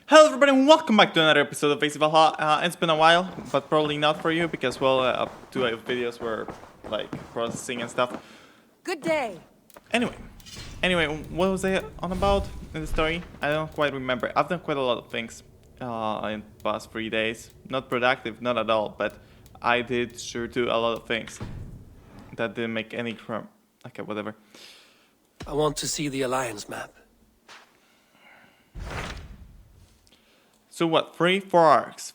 Hello everybody and welcome back to another episode of Creed Valhalla. It's been a while, but probably not for you because, well, up to videos were like processing and stuff. Good day. Anyway, what was I on about in the story? I don't quite remember. I've done quite a lot of things in the past 3 days. Not productive, not at all, but I did sure do a lot of things that didn't make any crumb. Okay, whatever. I want to see the Alliance map. So what? 4 arcs.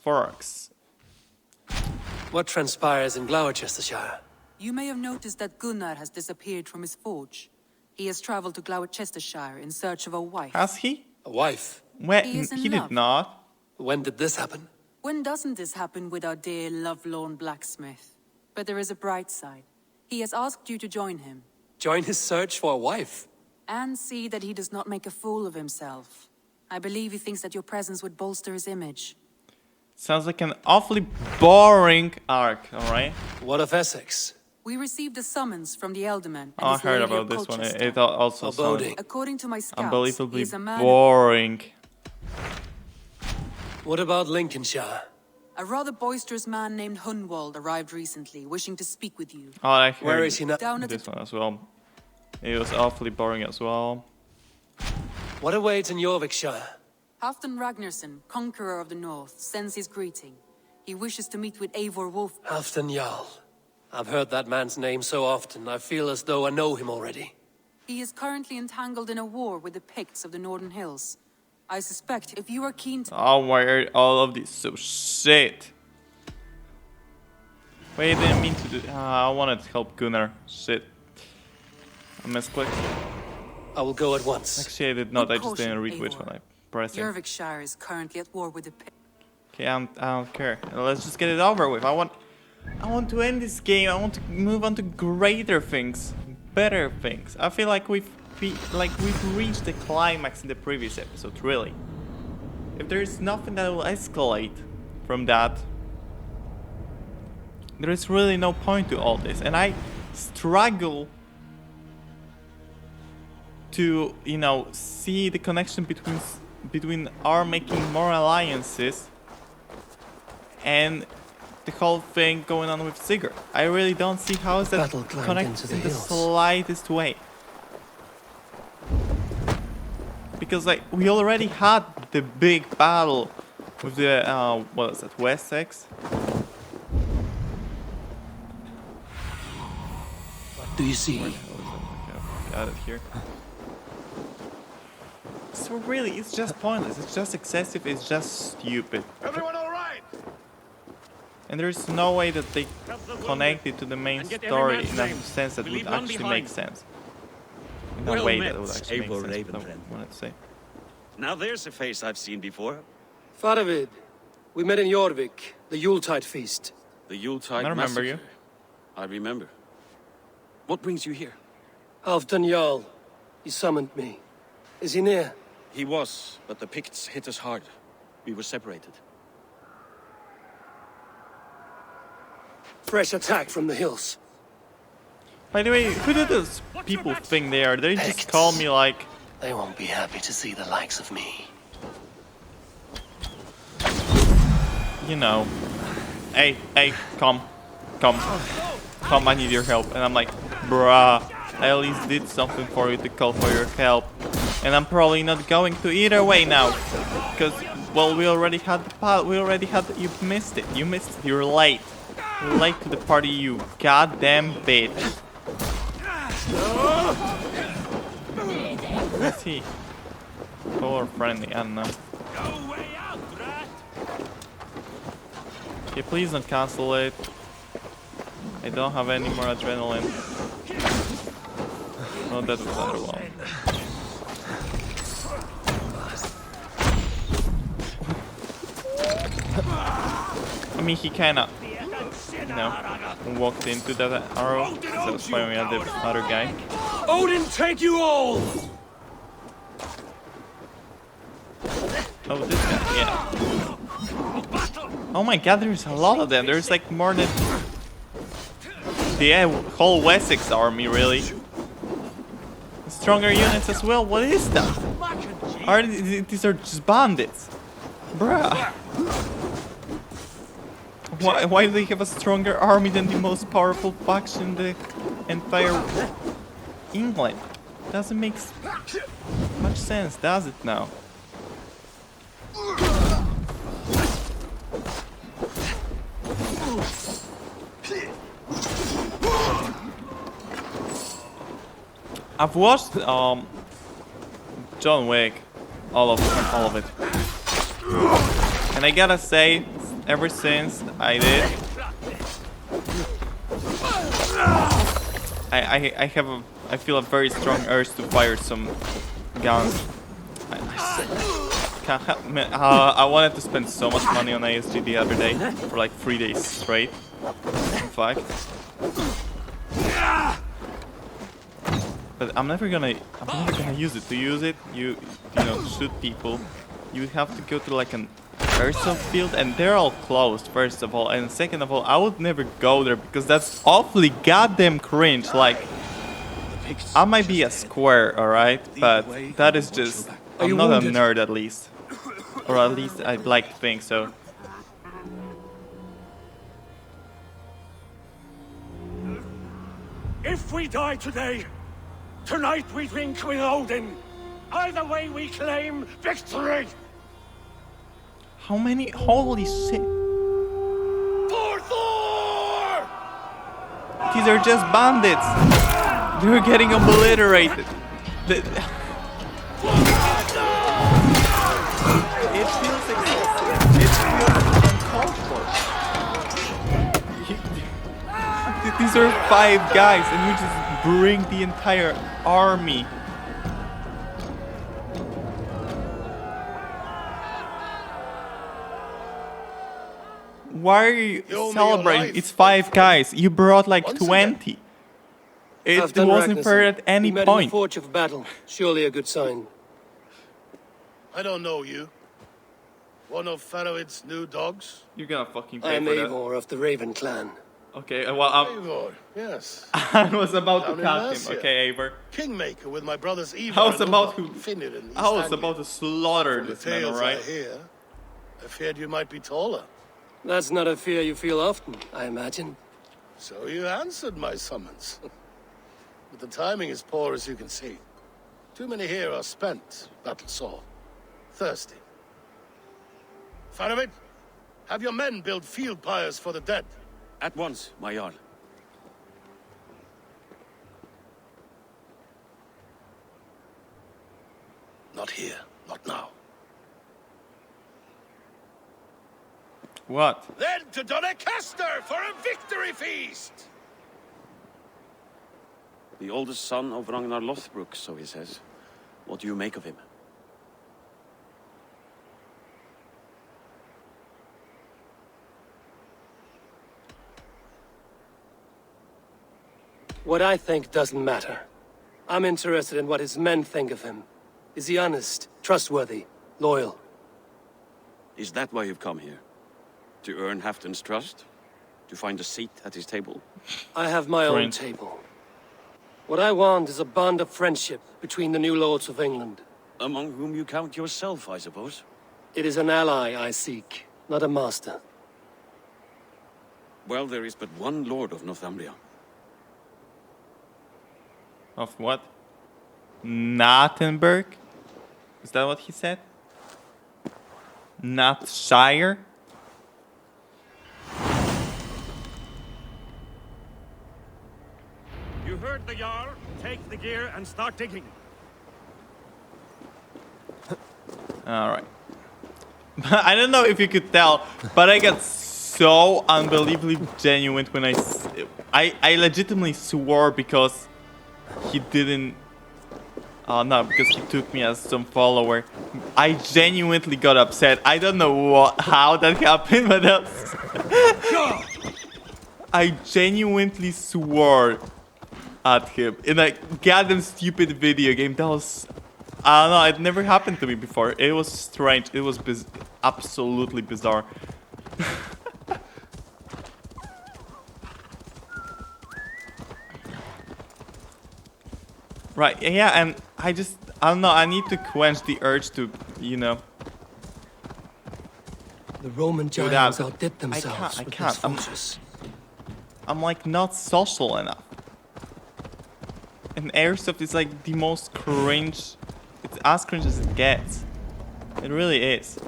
What transpires in Gloucestershire? You may have noticed that Gunnar has disappeared from his forge. He has traveled to Gloucestershire in search of a wife. Has he? A wife? Well, He is in he love. did not. When did this happen? When doesn't this happen with our dear lovelorn blacksmith? But there is a bright side. He has asked you to join him. Join his search for a wife? And see that he does not make a fool of himself. I believe he thinks that your presence would bolster his image. Sounds like an awfully boring arc, alright? What of Essex? We received a summons from the Elderman. Oh, I heard about this one. It also sounds According to my scouts, he unbelievably is a man boring. What about Lincolnshire? A rather boisterous man named Hunwald arrived recently, wishing to speak with you. Oh, I heard Where is he now? Down at this the one as well. It was awfully boring as well. What awaits in Yorkshire? Halfdan Ragnarsson, conqueror of the north, sends his greeting. He wishes to meet with Eivor Wolf. Halfdan Jarl. I've heard that man's name so often, I feel as though I know him already. He is currently entangled in a war with the Picts of the Northern Hills. I suspect if you are keen to... Oh, why are all of these so shit? Wait, I didn't mean to do... I wanted to help Gunnar. Shit. I misclicked. I will go at once. Actually, I did not. I With just didn't caution, read which Eivor. one I pressed. Yorkshire is currently at war with the Picts. Okay, I don't care. Let's just get it over with. I want to end this game. I want to move on to greater things, better things. I feel like we've reached the climax in the previous episode. Really, if there is nothing that will escalate from that, there is really no point to all this. And I struggle to, you know, see the connection between our making more alliances and the whole thing going on with Sigurd. I really don't see how is that Battle climbed connected into the in the hills. slightest way. Because like we already had the big battle with the what is that, Wessex? What do you see? Okay, got it here. So really, it's just pointless. It's just excessive. It's just stupid. Everyone all right? And there's no way that they connect it to the main And get every story man's in a name. sense that We would leave none actually behind. make sense. In a Well way met, that would actually make Eivor sense. What I Ravenbrand. wanted to say. Now there's a face I've seen before. Faravid. We met in Jorvik, the Yuletide feast. The Yuletide I remember you. massacre. I remember. What brings you here? Halfdan Jarl. He summoned me. Is he near? He was, but the Picts hit us hard. We were separated. Fresh attack from the hills. By the way, who do those people think they are? They just call me like... They won't be happy to see the likes of me. You know, hey, come, I need your help. And I'm like, bruh, I at least did something for you to call for your help. And I'm probably not going to either way now. Because, well, we already had the part, you've missed it. You missed it, you're late. You're late to the party, you goddamn bitch. Let's see. Or friendly, I don't know. Okay, please don't cancel it. I don't have any more adrenaline. Oh, that was underwhelming. I mean, he kinda, you know, walked into that arrow instead of firing at the other guy. Odin, take you all! Oh, this guy, yeah. Oh my god, there's a lot of them. There's like more than the whole Wessex army, really. Stronger units as well. What is that? These are just bandits. Bruh. Why do they have a stronger army than the most powerful faction in the entire England? Doesn't make much sense, does it now? I've watched John Wick, all of it, and I gotta say, ever since I did, I feel a very strong urge to fire some guns. I wanted to spend so much money on ASG the other day for like 3 days straight. In fact. But I'm never gonna use it. To use it, you know, shoot people. You have to go to like an airsoft field, and they're all closed. First of all, and second of all, I would never go there because that's awfully goddamn cringe. Like, I might be a square, all right, but that is just. I'm not a nerd, at least, or at least I'd like to think so. If we die today, tonight we drink with Odin. Either way we claim victory. How many? Holy shit! For Thor! These are just bandits. They're getting obliterated. It feels excessive. It feels uncalled for. These are 5 guys, and you just bring the entire army. Why are you celebrating? It's 5 guys. You brought like 20. It wasn't fair at any we met point. in the forge of battle. Surely a good sign. I don't know you. One of Faroid's new dogs? You're gonna fucking I pay am for that. Eivor of the Raven clan. Okay, well, Eivor, yes. I was about to Down in cut him. Mercia. Okay, Eivor. Kingmaker with my brothers Eivor I was and about Ulfar, to. Finir in East I was Anglia. about to slaughter From the this man, tales alright? I hear, I feared you might be taller. That's not a fear you feel often, I imagine. So you answered my summons. But the timing is poor, as you can see. Too many here are spent, battle sore, thirsty. Faroid, have your men build field pyres for the dead. At once, my Jarl. Not here, not now. What? Then to Doncaster for a victory feast! The oldest son of Ragnar Lothbrok, so he says. What do you make of him? What I think doesn't matter. I'm interested in what his men think of him. Is he honest, trustworthy, loyal? Is that why you've come here? To earn Halfton's trust? To find a seat at his table? I have my own Friend. table. What I want is a bond of friendship between the new lords of England. Among whom you count yourself, I suppose? It is an ally I seek, not a master. Well, there is but one lord of Northumbria. Of what? Nottenburg? Is that what he said? Not Shire? You heard the Jarl. Take the gear and start digging. Alright. I don't know if you could tell, but I got so unbelievably genuine when I legitimately swore because he didn't. Oh no, because he took me as some follower. I genuinely got upset. I don't know how that happened, but that's. I genuinely swore at him in a goddamn stupid video game. That was. I don't know, it never happened to me before. It was strange. It was absolutely bizarre. Right, yeah, and I don't know, I need to quench the urge to, you know, The Roman do giants that. outdid themselves I with can't. this fortress. I'm like not social enough. And airsoft is like the most cringe. It's as cringe as it gets. It really is.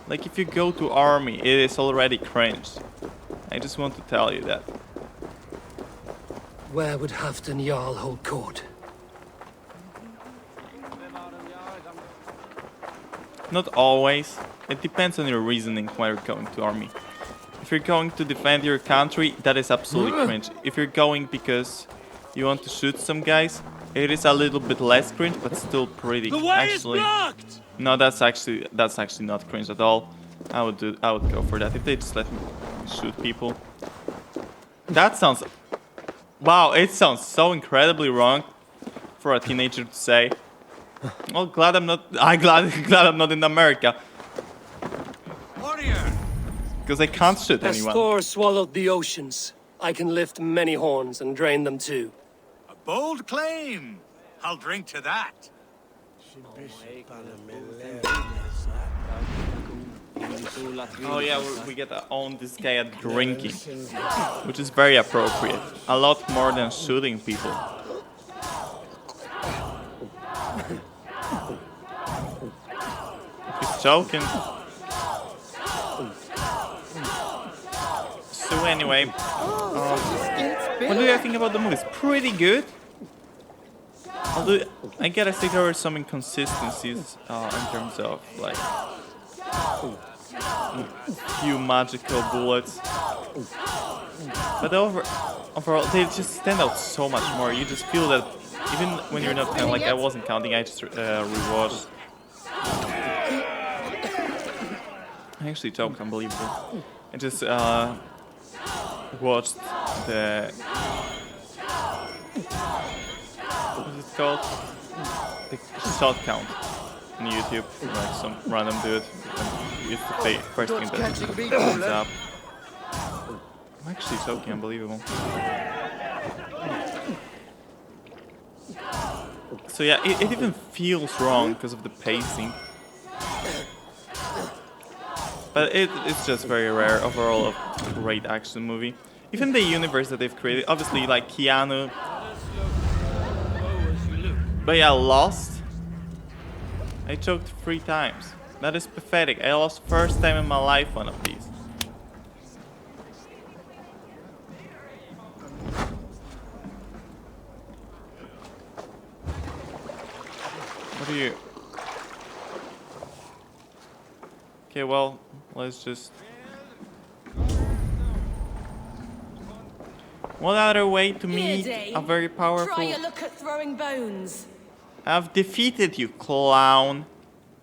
Like if you go to army, it is already cringe. I just want to tell you that. Where would Halfdan Jarl hold court? Not always. It depends on your reasoning when you're going to army. If you're going to defend your country, that is absolutely cringe. If you're going because you want to shoot some guys, it is a little bit less cringe, but still pretty. The way is blocked! No, that's actually not cringe at all. I would go for that if they just let me shoot people. That sounds, wow! It sounds so incredibly wrong for a teenager to say. Well, glad I'm not in America. Warrior! Because I can't shoot As anyone. Thor swallowed the oceans, I can lift many horns and drain them too. A bold claim. I'll drink to that. Oh yeah, we get to own this guy at drinking, which is very appropriate. A lot more than shooting people. He's joking. So anyway, what do you think about the movie? It's pretty good. Although I gotta say there are some inconsistencies in terms of like few magical bullets, but overall they just stand out so much more. You just feel that even when you're not counting, like I wasn't counting, I just rewatched. I actually choked, unbelievable. I just watched the, what is it called? The shot count on YouTube from like some random dude. And it's the first thing that comes up. I'm actually choking, unbelievable. So yeah, it even feels wrong because of the pacing. But it's just very rare. Overall, a great action movie. Even the universe that they've created, obviously like Keanu. But yeah, Lost. I choked 3 times. That is pathetic. I lost first time in my life one of these. What are you? Okay, well, let's just... What other way to meet a very powerful... Try a look at throwing bones. I've defeated you, clown.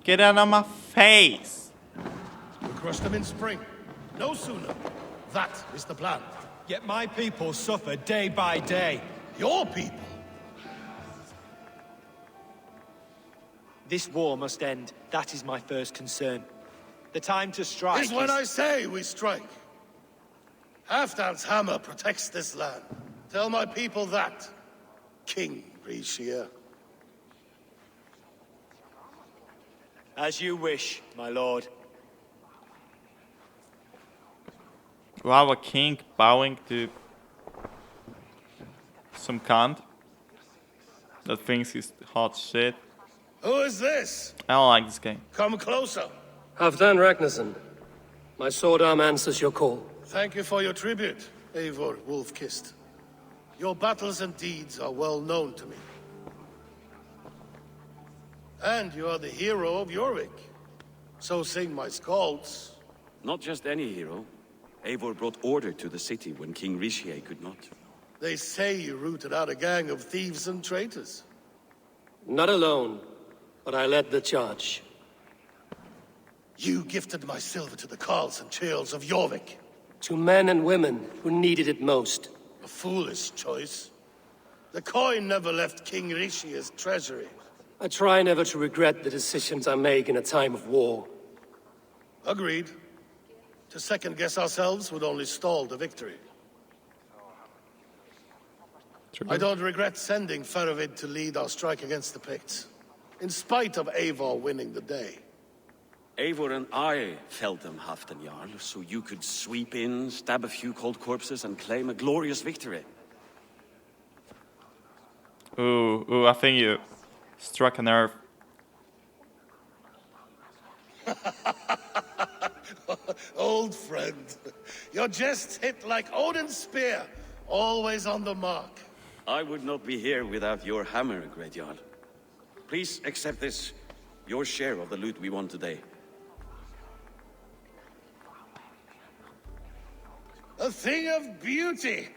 Get out of my face. We crush them in spring. No sooner. That is the plan. Yet my people suffer day by day. Your people. This war must end. That is my first concern. The time to strike Is when I say we strike. Halfdan's hammer protects this land. Tell my people that, King Rishia. As you wish, my lord. Wow, a king bowing to some cunt that thinks he's hot shit. Who is this? I don't like this guy. Come closer. Halfdan Ragnarsson. My sword arm answers your call. Thank you for your tribute, Eivor Wolf-Kissed. Your battles and deeds are well known to me. And you are the hero of Jorvik. So sing my skalds. Not just any hero. Eivor brought order to the city when King Rishie could not. They say you rooted out a gang of thieves and traitors. Not alone, but I led the charge. You gifted my silver to the carls and churls of Jorvik. To men and women who needed it most. A foolish choice. The coin never left King Rishia's treasury. I try never to regret the decisions I make in a time of war. Agreed. To second-guess ourselves would only stall the victory. True. I don't regret sending Faravid to lead our strike against the Picts, in spite of Eivor winning the day. Eivor and I felled them, Halfdan Jarl, so you could sweep in, stab a few cold corpses, and claim a glorious victory. Ooh, I think you struck a nerve. Old friend, your jests hit like Odin's spear, always on the mark. I would not be here without your hammer, Great Jarl. Please accept this, your share of the loot we won today. A thing of beauty.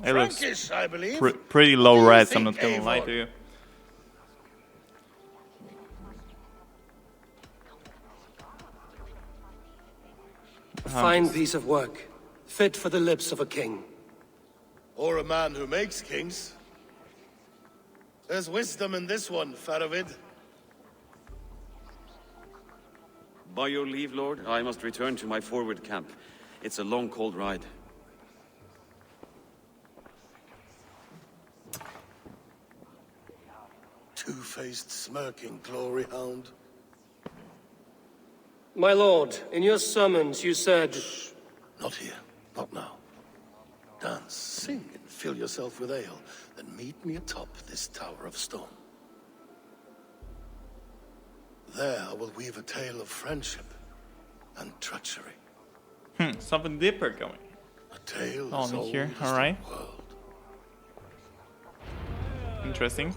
It looks Frankish, I believe. pretty low What do you res, I'm think, not gonna lie Eivor? to you. A fine piece of work, fit for the lips of a king. Or a man who makes kings. There's wisdom in this one, Faravid. By your leave, Lord, I must return to my forward camp. It's a long, cold ride. Two-faced, smirking glory hound. My lord, in your summons you said... Not here. Not now. Dance, sing, and fill yourself with ale. Then meet me atop this tower of stone. There I will weave a tale of friendship and treachery. Something deeper going. A tale On as old here, as alright. the world. Interesting.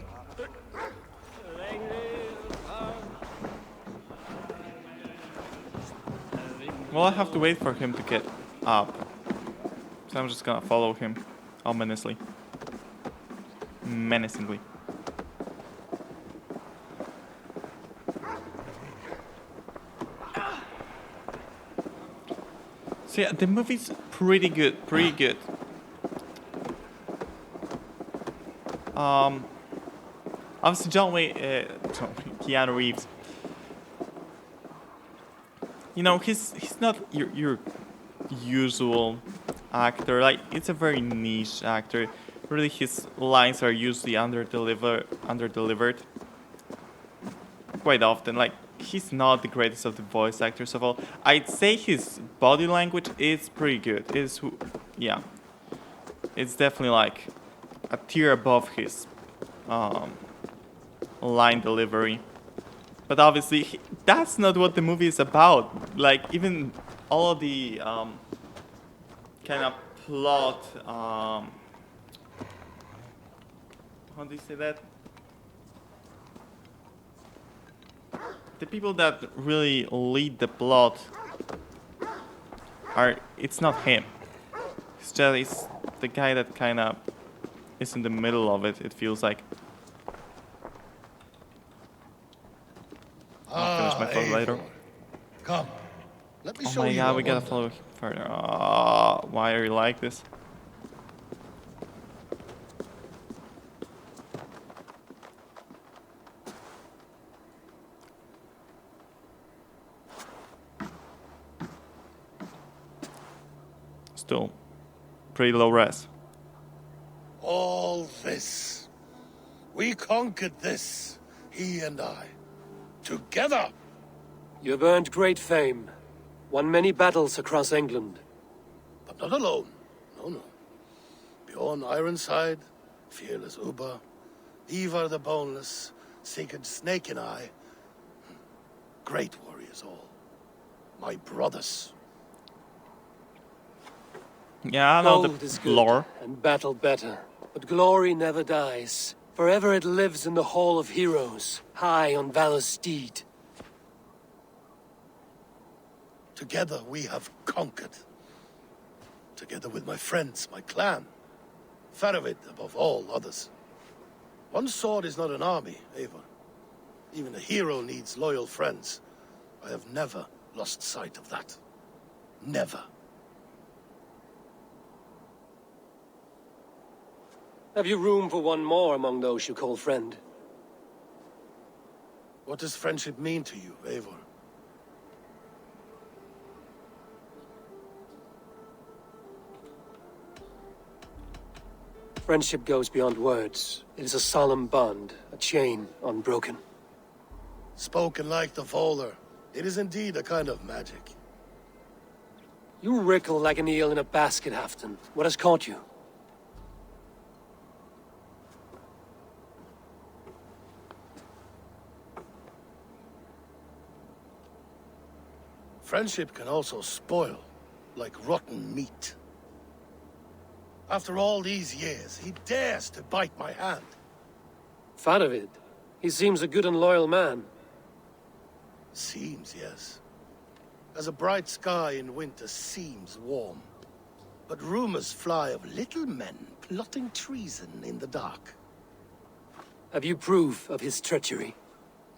Well, I have to wait for him to get up. So I'm just gonna follow him ominously. Menacingly. So yeah, the movie's pretty good, Obviously Keanu Reeves. You know, he's not your usual actor. Like, it's a very niche actor. Really, his lines are usually underdelivered quite often. Like, he's not the greatest of the voice actors of all. I'd say his body language is pretty good. Yeah, it's definitely like a tier above his line delivery. But obviously, that's not what the movie is about. Like, even all of the kind of plot, how do you say that? The people that really lead the plot it's not him. It's the guy that kind of is in the middle of it, it feels like. I'll finish my thought later. Come, let me Oh show my you god, a we gotta wonder. follow him further. Why are you like this? Still, pretty low res. All this. We conquered this, he and I. Together! You have earned great fame, won many battles across England. But not alone. No. Bjorn Ironside, fearless Uber, Ivar the Boneless, Sigurd Snake and I. Great warriors all. My brothers. Yeah, I know Gold is the good, lore. and battle better. But glory never dies. Forever it lives in the Hall of Heroes, high on Valor's steed. Together we have conquered. Together with my friends, my clan. Faravid above all others. One sword is not an army, Eivor. Even a hero needs loyal friends. I have never lost sight of that. Never. Have you room for one more among those you call friend? What does friendship mean to you, Eivor? Friendship goes beyond words. It is a solemn bond, a chain unbroken. Spoken like the Volar, It is indeed a kind of magic. You wrinkle like an eel in a basket, Halfton. What has caught you? Friendship can also spoil, like rotten meat. After all these years, he dares to bite my hand. Faravid. He seems a good and loyal man. Seems, yes. As a bright sky in winter seems warm. But rumors fly of little men plotting treason in the dark. Have you proof of his treachery?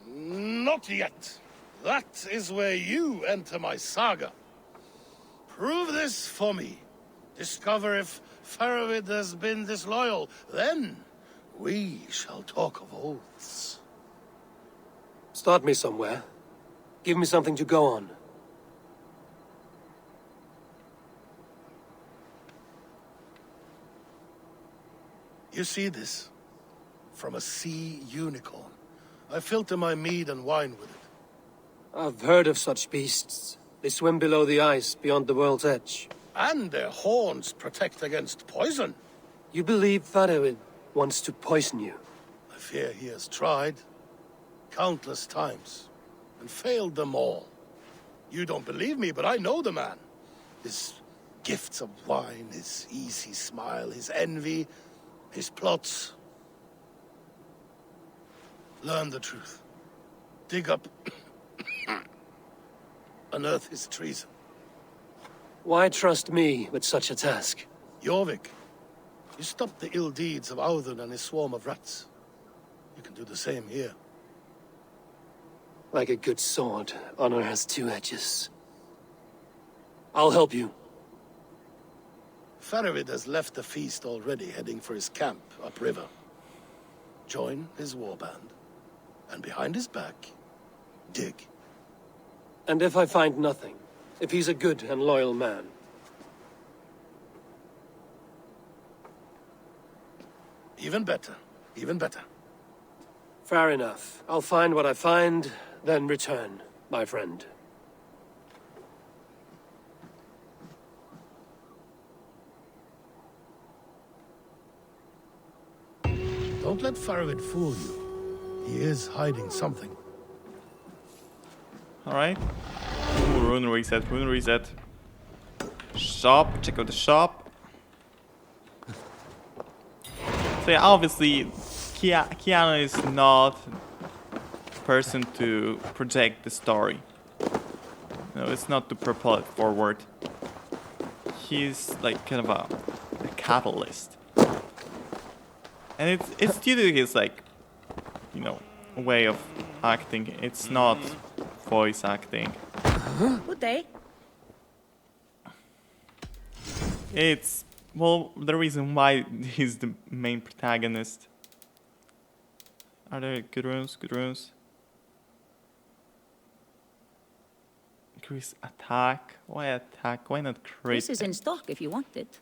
Not yet. That is where you enter my saga. Prove this for me. Discover if Faravid has been disloyal. Then we shall talk of oaths. Start me somewhere. Give me something to go on. You see this? From a sea unicorn. I filter my mead and wine with it. I've heard of such beasts. They swim below the ice, beyond the world's edge. And their horns protect against poison. You believe Faravid wants to poison you? I fear he has tried countless times and failed them all. You don't believe me, but I know the man. His gifts of wine, his easy smile, his envy, his plots. Learn the truth. Dig up, unearth his treason. Why trust me with such a task? Jorvik, you stopped the ill deeds of Audun and his swarm of rats. You can do the same here. Like a good sword, honor has two edges. I'll help you. Faravid has left the feast already, heading for his camp upriver. Join his warband, and behind his back, dig. And if I find nothing? If he's a good and loyal man? Even better. Even better. Fair enough. I'll find what I find, then return, my friend. Don't let Faravid fool you. He is hiding something. Alright. Ooh, rune reset, rune reset. Shop, check out the shop. So yeah, obviously, Keanu is not the person to project the story. No, it's not to propel it forward. He's like kind of a catalyst. And it's due to his like, you know, way of acting. It's not voice acting. Good day. It's, well, the reason why he's the main protagonist. Are there good runes? Good runes. Increase attack. Why attack? Why not crit? This is in stock if you want it.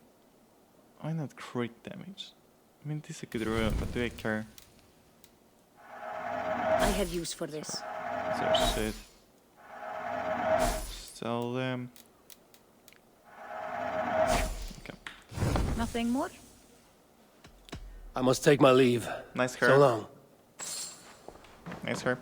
Why not crit damage? I mean, this is a good rune, but do I care? I have use for this. So shit. Sell them. Okay. Nothing more? I must take my leave. Nice hair. So long. Nice hair.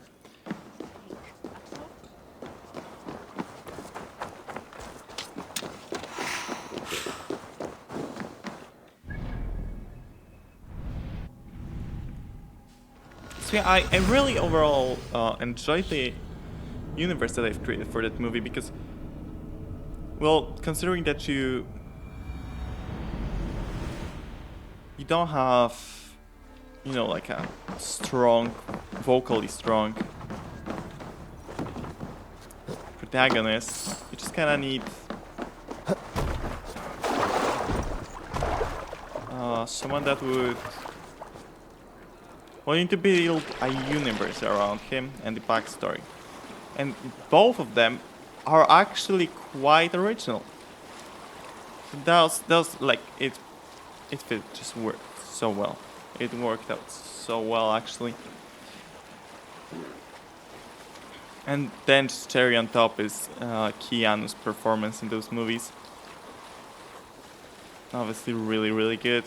So yeah, I really overall enjoyed the universe that I've created for that movie because, well, considering that you don't have, you know, like a strong, vocally strong protagonist, you just kind of need someone that would, well, you need to build a universe around him and the backstory. And both of them are actually quite original. That was like, it just worked so well. It worked out so well, actually. And then just cherry on top is Keanu's performance in those movies. Obviously really, really good.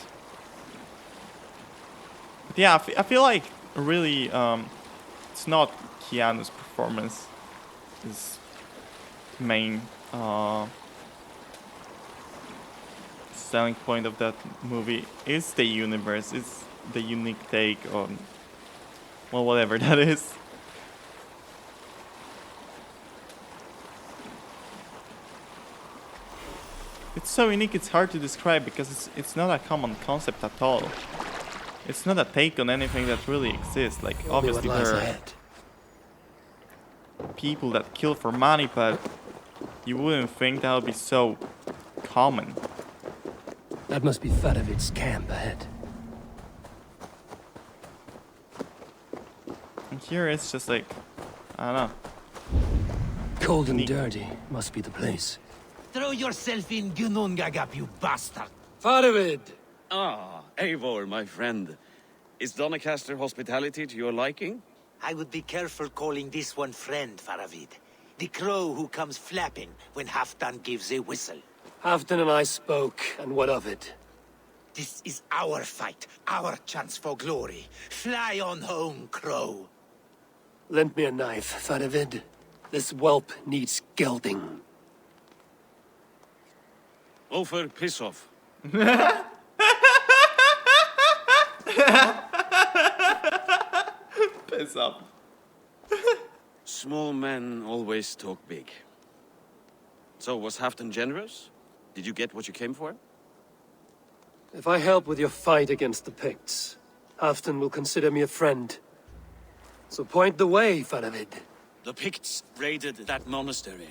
But yeah, I feel like really it's not Keanu's performance is main selling point of that movie. It's the universe, it's the unique take on, well, whatever that is. It's so unique, it's hard to describe because it's not a common concept at all. It's not a take on anything that really exists. Like, obviously there are people that kill for money, but you wouldn't think that would be so common. That must be Faravid's camp ahead. And here it's just like, I don't know. Cold and dirty must be the place. Throw yourself in Gunungagap, you bastard! Faravid! Ah, Eivor, my friend. Is Doncaster hospitality to your liking? I would be careful calling this one friend, Faravid. The crow who comes flapping when Halfdan gives a whistle. Halfdan and I spoke, and what of it? This is our fight, our chance for glory. Fly on home, crow. Lend me a knife, Faravid. This whelp needs gelding. Ofer, piss off. Piss off. Small men always talk big. So, was Halfdan generous? Did you get what you came for? If I help with your fight against the Picts, Halfdan will consider me a friend. So point the way, Faravid. The Picts raided that monastery,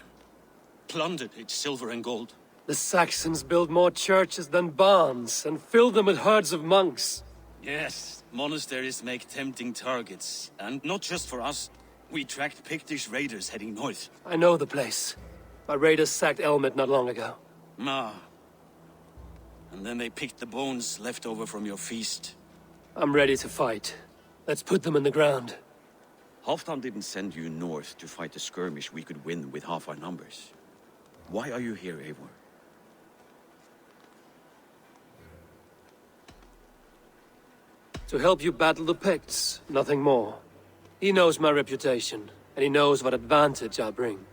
plundered its silver and gold. The Saxons build more churches than barns, and fill them with herds of monks. Yes, monasteries make tempting targets. And not just for us. We tracked Pictish raiders heading north. I know the place. My raiders sacked Elmet not long ago. And then they picked the bones left over from your feast. I'm ready to fight. Let's put them in the ground. Halfdan didn't send you north to fight a skirmish we could win with half our numbers. Why are you here, Eivor? To help you battle the Picts, nothing more. He knows my reputation, and he knows what advantage I bring.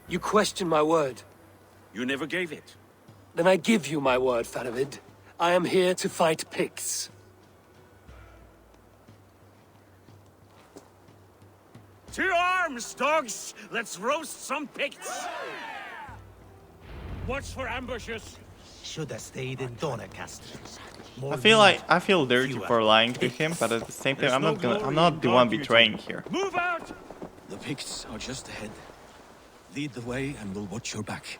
You question my word. You never gave it. Then I give you my word, Faravid. I am here to fight Picts. To arms, dogs! Let's roast some Picts! Watch for ambushes. Should have stayed in Doncaster. I feel dirty for lying to him, but at the same time I'm not the one betraying here. Move out! The Picts are just ahead. Lead the way and we'll watch your back.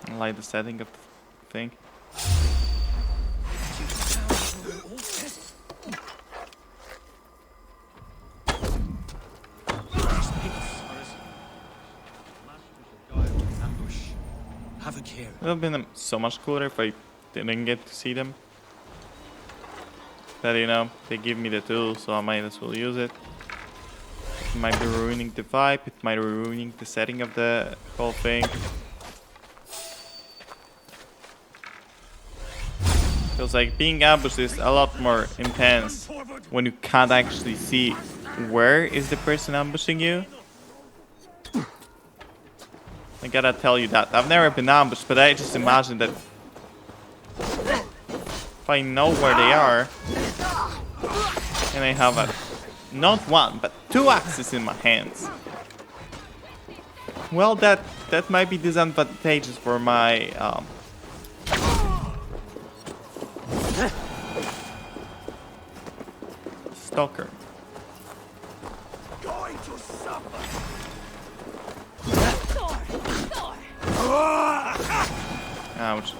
I like the setting of the thing. Have a care. It would have been so much cooler if I didn't get to see them. But you know, they give me the tool, so I might as well use it. It might be ruining the vibe, it might be ruining the setting of the whole thing. Feels like being ambushed is a lot more intense when you can't actually see where is the person ambushing you. I gotta tell you that. I've never been ambushed, but I just imagine that if I know where they are, and I have not one, but 2 axes in my hands. Well, that might be disadvantageous for my stalker. Going to suffer. Ouch.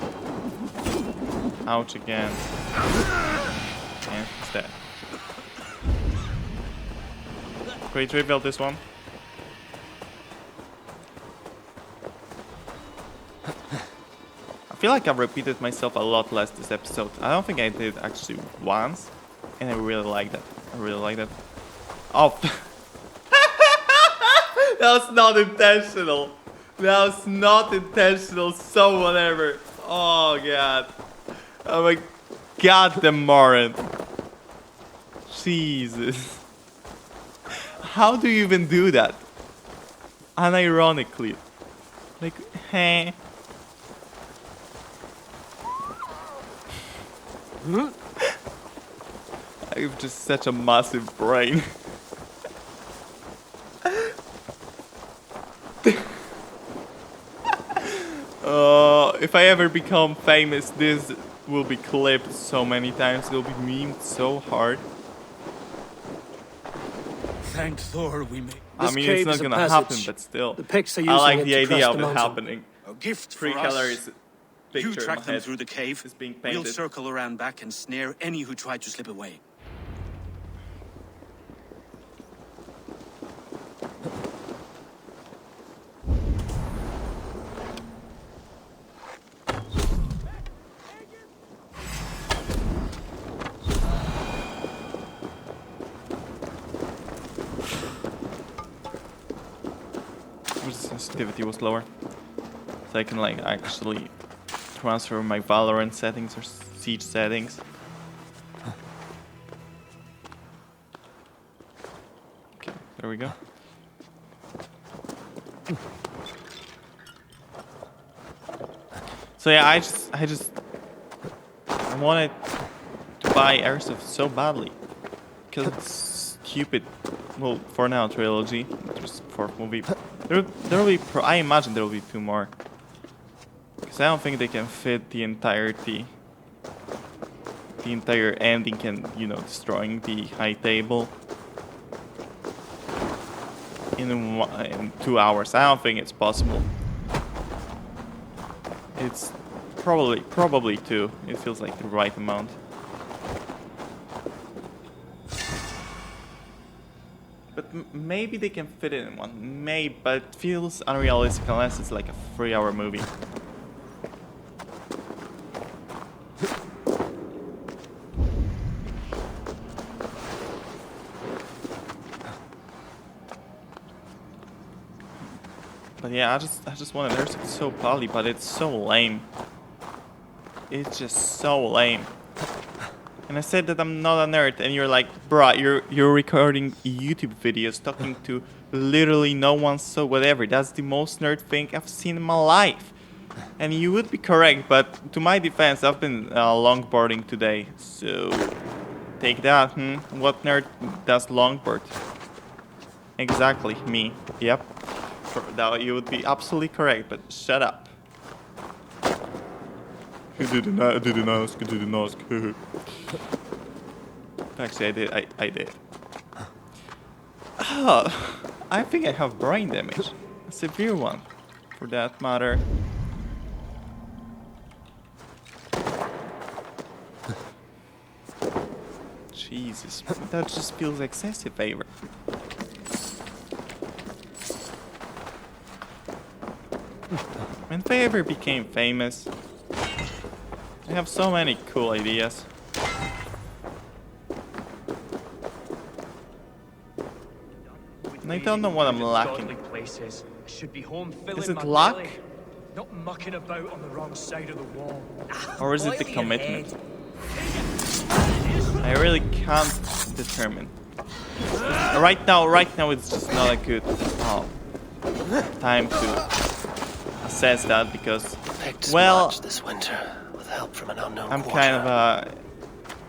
Ouch again. And he's dead. Great reveal this one. feel like I've repeated myself a lot less this episode. I don't think I did actually once, and I really like that. I really like that. Oh, that was not intentional. That was not intentional. So whatever. Oh god. Oh my god, the Morin. Jesus. How do you even do that? Unironically. Like, hey. I have just such a massive brain. If I ever become famous, this will be clipped so many times. It will be memed so hard. Thank Thor we made. I mean, cave it's not is a gonna happen, passage. but still. The Picts are I like using the it to idea cross of the it mountain. happening. A gift for Pre-colors us. picture You in track my them head through the cave. is being We'll painted. circle around back and snare any who try to slip away. Sensitivity was lower, so I can like actually transfer my Valorant settings or Siege settings. Okay, there we go. So yeah, I wanted to buy Airsoft so badly because it's stupid. Well, for now, trilogy. There's fourth movie. There will be. I imagine there will be 2 more. Because I don't think they can fit the entirety. The entire ending and, you know, destroying the high table in 2 hours. I don't think it's possible. It's probably 2. It feels like the right amount. But maybe they can fit it in 1. Maybe, but it feels unrealistic unless it's like a 3-hour movie. But yeah, I just wanted Airsoft so badly, but it's so lame. It's just so lame. And I said that I'm not a nerd, and you're like, bruh, you're recording YouTube videos talking to literally no one, so whatever. That's the most nerd thing I've seen in my life. And you would be correct, but to my defense, I've been longboarding today, so take that. What nerd does longboard? Exactly, me. Yep. That you would be absolutely correct, but shut up. I didn't ask. Actually, I did. Oh, I think I have brain damage. A severe one, for that matter. Jesus, that just feels excessive, favor. When I ever became famous, I have so many cool ideas. And I don't know what I'm lacking. Is it luck? Not mucking about on the wrong side of the wall. Or is it the commitment? I really can't determine. Right now it's just not a good time to assess that because, well, this winter with help from an unknown I'm kind of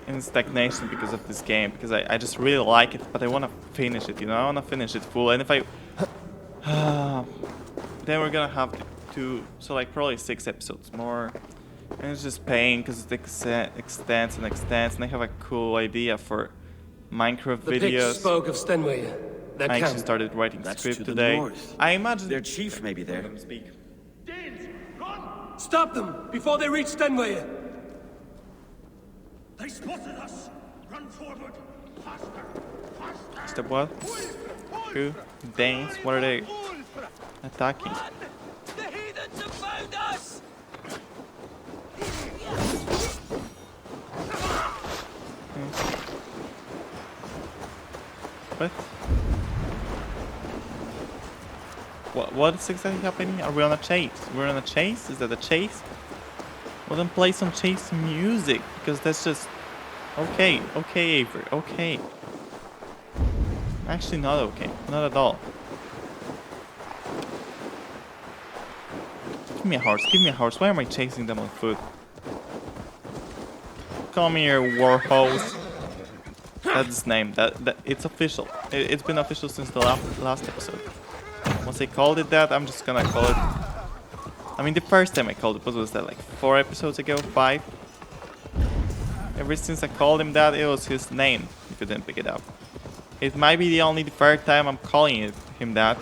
in stagnation because of this game, because I just really like it, but I want to finish it, you know, I want to finish it full, and if I then we're gonna have so like probably 6 episodes more, and it's just pain because it extends, and I have a cool idea for Minecraft The Picts videos. spoke of Stenway. Their I actually camp. started writing That's script to the today. north. I imagine Their chief may be there. Let them speak. Stop them before they reach Stenway. They spotted us! Run forward! Faster! Faster! Step what? Who? Danes? What are they attacking? The heathens have found us! What? What is exactly happening? Are we on a chase? We're on a chase? Is that a chase? Well, then play some chase music, because that's just... Okay, okay, Avery, okay. Actually, not okay. Not at all. Give me a horse, give me a horse. Why am I chasing them on foot? Come here, warhorse. That's his name. That it's official. It's been official since the last episode. Once I called it that, I'm just gonna call it... I mean, the first time I called it, what was that, like 4 episodes ago? 5? Ever since I called him that, it was his name, if you didn't pick it up. It might be the only third time I'm calling him that.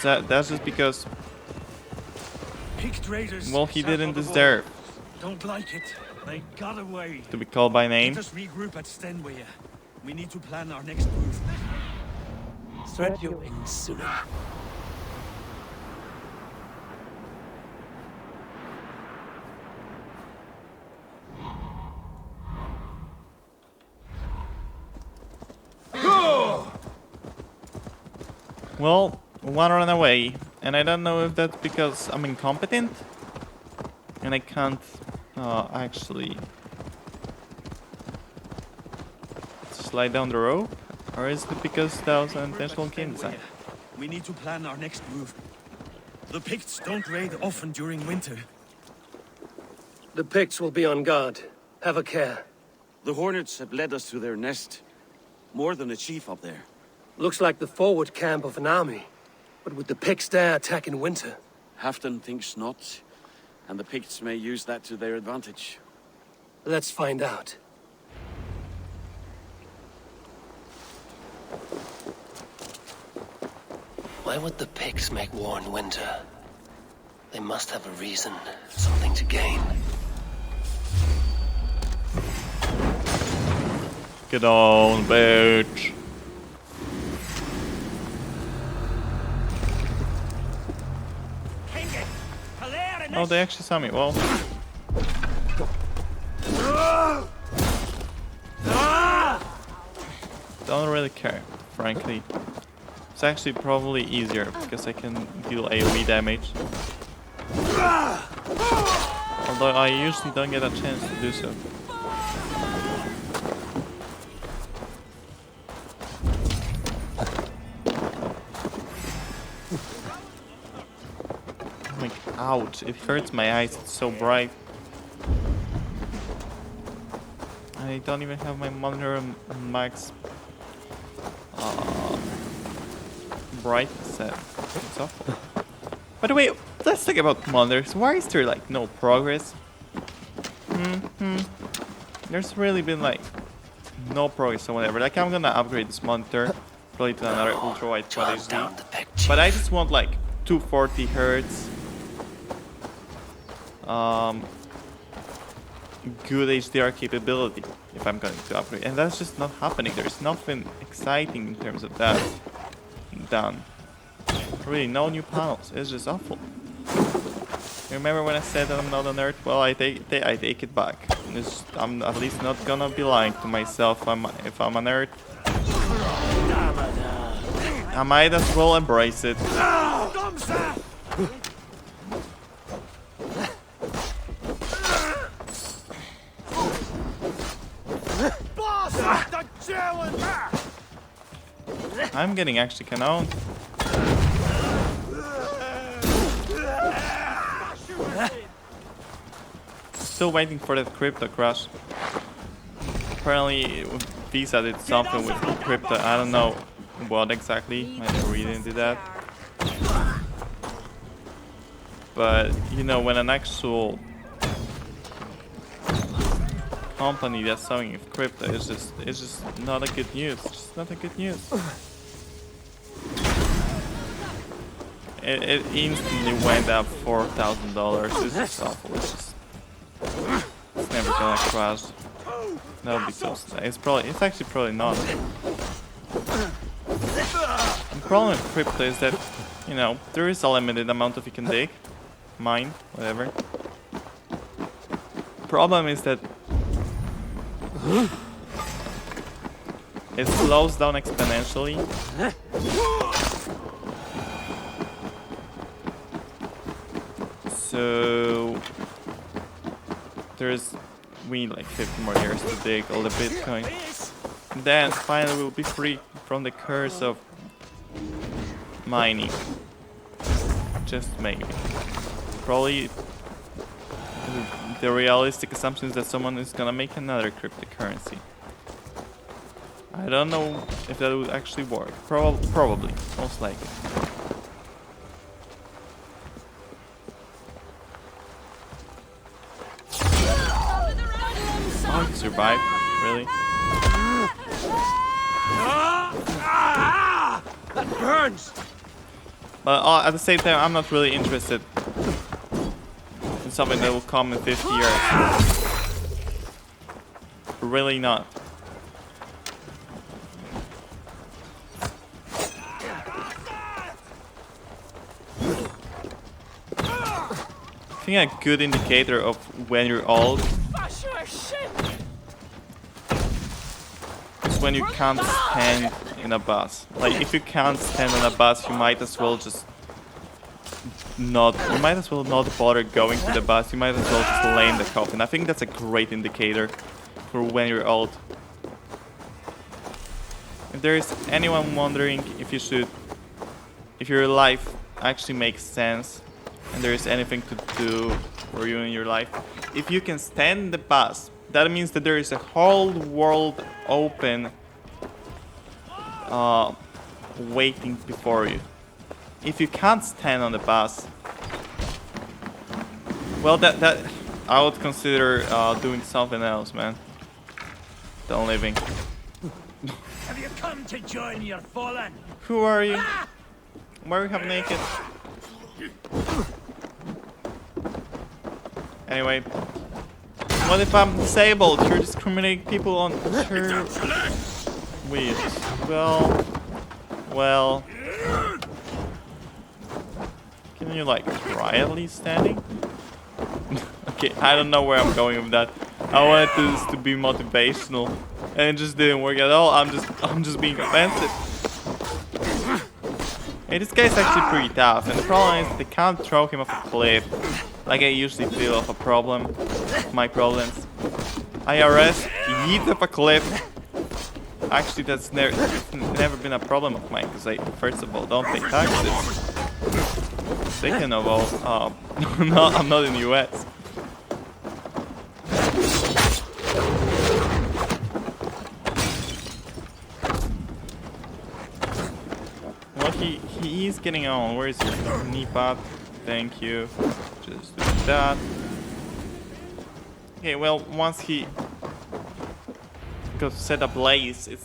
That's just because... Well, he didn't deserve Don't like it. They got away. to be called by name. Let us regroup at Stenway. We need to plan our next move. Spread your wings sooner. Well, one ran away, and I don't know if that's because I'm incompetent and I can't actually slide down the rope, or is it because that was an intentional game design? We need to plan our next move. The Picts don't raid often during winter. The Picts will be on guard. Have a care. The Hornets have led us to their nest. More than a chief up there. Looks like the forward camp of an army. But would the Picts dare attack in winter? Halfton thinks not, and the Picts may use that to their advantage. Let's find out. Why would the Picts make war in winter? They must have a reason, something to gain. Get on, bitch. Oh, they actually saw me. Well. Don't really care, frankly. It's actually probably easier because I can deal AoE damage. Although I usually don't get a chance to do so. Like, ouch, it hurts my eyes, it's so bright. I don't even have my monitor max brightness set. It's awful. By the way, let's talk about monitors. Why is there like no progress? There's really been like no progress or whatever. Like, I'm gonna upgrade this monitor probably to another ultra wide Quad HD. But I just want like 240 hertz. Good HDR capability if I'm going to upgrade, and that's just not happening. There's nothing exciting in terms of that done. Really, no new panels. It's just awful. Remember when I said that I'm not a nerd? Well, I take it back. I'm at least not gonna be lying to myself. If I'm a nerd, I might as well embrace it. I'm getting actually canoned. Still waiting for that crypto crash. Apparently Visa did something with crypto. I don't know what exactly. I didn't read into that. But you know, when an actual company that's selling with crypto is just not a good news. It's just not a good news. It instantly went up $4,000. It's just awful. It's never gonna crash. That would be so sad. It's actually probably not. The problem with crypto is that, you know, there is a limited amount of you can dig, mine, whatever. Problem is that it slows down exponentially. So we need like 50 more years to dig all the Bitcoin. And then finally we'll be free from the curse of mining. Just maybe. Probably the realistic assumption is that someone is gonna make another cryptocurrency. I don't know if that would actually work. Probably, most likely. Oh, he survived? Really? That burns! But at the same time, I'm not really interested in something that will come in 50 years. Really not. I think a good indicator of when you're old is when you can't stand in a bus. Like, if you can't stand on a bus, you might as well just not bother going to the bus. You might as well just lay in the coffin. I think that's a great indicator for when you're old. If there is anyone wondering if your life actually makes sense and there is anything to do for you in your life, if you can stand in the bus, that means that there is a whole world open waiting before you. If you can't stand on the bus, well, that I would consider doing something else, man, than living. Have you come to join your fallen? Who are you? Why are you half naked? Anyway, what if I'm disabled? You're discriminating people on her wheels. Well. Can you like try at least standing? Okay, I don't know where I'm going with that. I wanted this to be motivational, and it just didn't work at all. I'm just being offensive. Hey, this guy's actually pretty tough, and the problem is they can't throw him off a cliff, like I usually feel of my problems. IRS, yeet off a cliff. Actually, that's never been a problem of mine, because I, first of all, don't pay taxes. Second of all, no, I'm not in the US. Well, he's getting on. Where is your knee pad? Thank you. Just do that. Okay, well, once he got set up blaze, it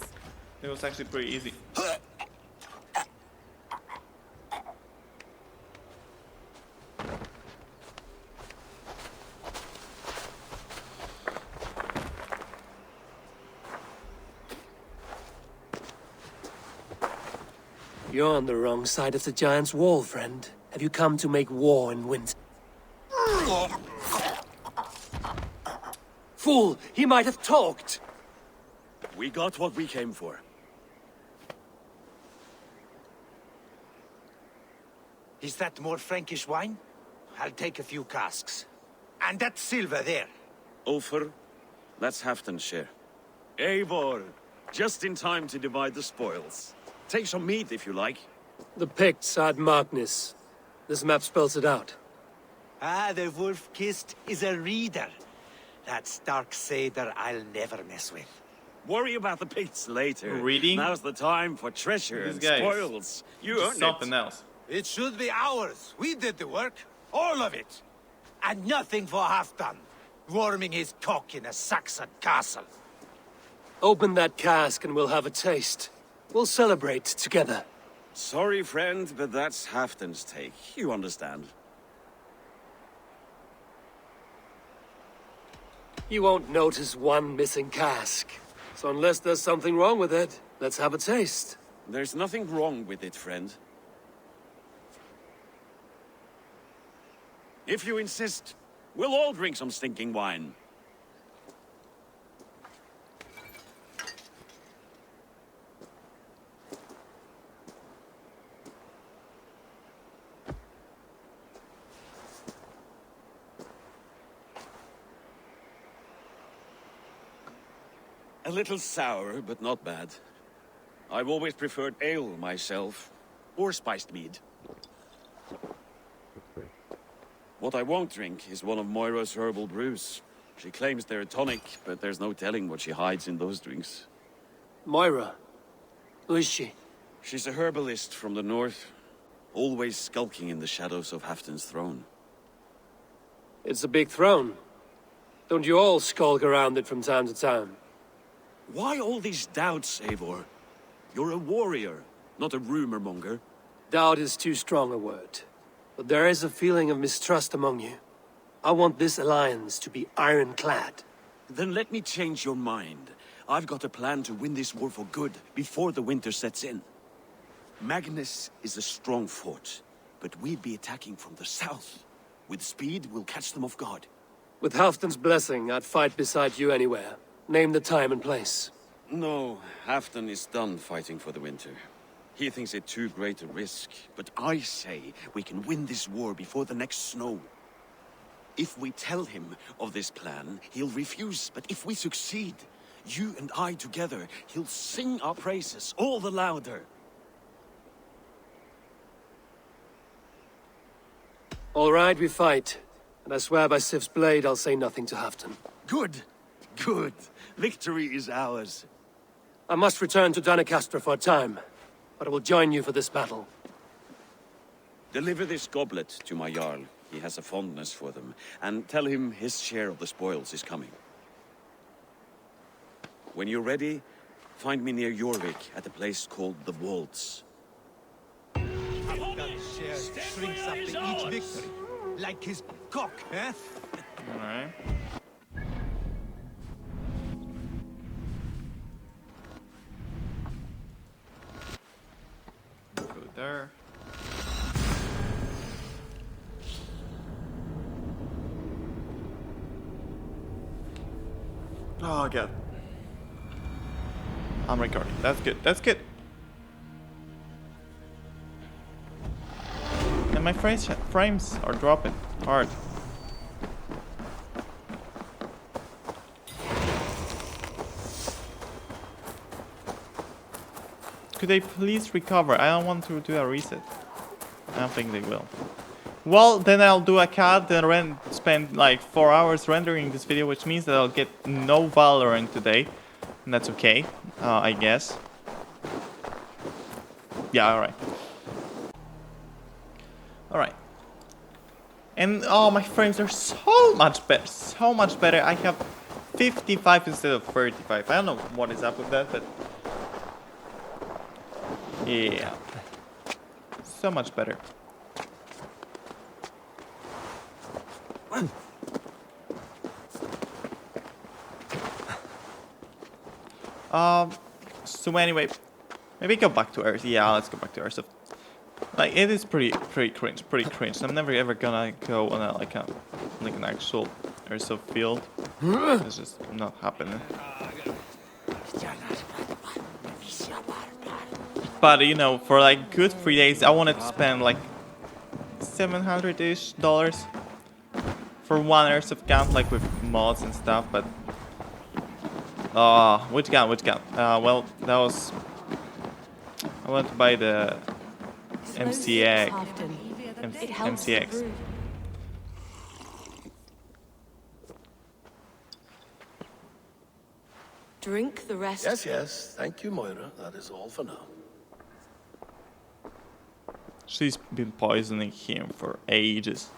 was actually pretty easy. You're on the wrong side of the giant's wall, friend. Have you come to make war in winter? Fool! He might have talked! We got what we came for. Is that more Frankish wine? I'll take a few casks. And that silver there. Ulfr, let's Halfdan share. Eivor, just in time to divide the spoils. Take some meat if you like. The Picts had Magnus. This map spells it out. Ah, the wolf-kissed is a reader. That stark satyr I'll never mess with. Worry about the Picts later. Reading? Now's the time for treasure and guys, spoils. You earned something it. else. It should be ours. We did the work. All of it. And nothing for Halfdan. Warming his cock in a Saxon castle. Open that cask and we'll have a taste. We'll celebrate together. Sorry, friend, but that's Halfdan's take. You understand. You won't notice one missing cask. So unless there's something wrong with it, let's have a taste. There's nothing wrong with it, friend. If you insist, we'll all drink some stinking wine. A little sour, but not bad. I've always preferred ale myself, or spiced mead. What I won't drink is one of Moira's herbal brews. She claims they're a tonic, but there's no telling what she hides in those drinks. Moira? Who is she? She's a herbalist from the north, always skulking in the shadows of Halfdan's throne. It's a big throne. Don't you all skulk around it from time to time? Why all these doubts, Eivor? You're a warrior, not a rumor monger. Doubt is too strong a word. But there is a feeling of mistrust among you. I want this alliance to be ironclad. Then let me change your mind. I've got a plan to win this war for good, before the winter sets in. Magnus is a strong fort, but we'd be attacking from the south. With speed, we'll catch them off guard. With Halfdan's blessing, I'd fight beside you anywhere. Name the time and place. No, Halfdan is done fighting for the winter. He thinks it too great a risk, but I say we can win this war before the next snow. If we tell him of this plan, he'll refuse, but if we succeed, you and I together, he'll sing our praises all the louder. All right, we fight. And I swear by Sif's blade, I'll say nothing to Halfdan. Good, good. Victory is ours. I must return to Doncaster for a time, but I will join you for this battle. Deliver this goblet to my Jarl. He has a fondness for them. And tell him his share of the spoils is coming. When you're ready, find me near Jorvik at a place called the Vaults. Halfdan's share shrinks after each victory. Like his cock, eh? Alright. Go there. Oh god. I'm recording. That's good. That's good. And my frames are dropping hard. Could they please recover? I don't want to do a reset. I don't think they will. Well, then I'll do a cut and spend like 4 hours rendering this video, which means that I'll get no Valorant today. And that's okay, I guess. Yeah, alright. Alright. And oh, my frames are so much better. So much better. I have 55 instead of 35. I don't know what is up with that, but... yeah. So much better. So anyway, maybe go back to Earth. Yeah, let's go back to Earth. So, like, it is pretty cringe. I'm never ever gonna go on like an actual Earth field. It's just not happening. But you know, for like good 3 days, I wanted to spend like $700-ish for 1 Earth of camp, like with mods and stuff. But which gun? Well, that was... I want to buy the MCX. Drink the rest. Yes. Thank you, Moira. That is all for now. She's been poisoning him for ages.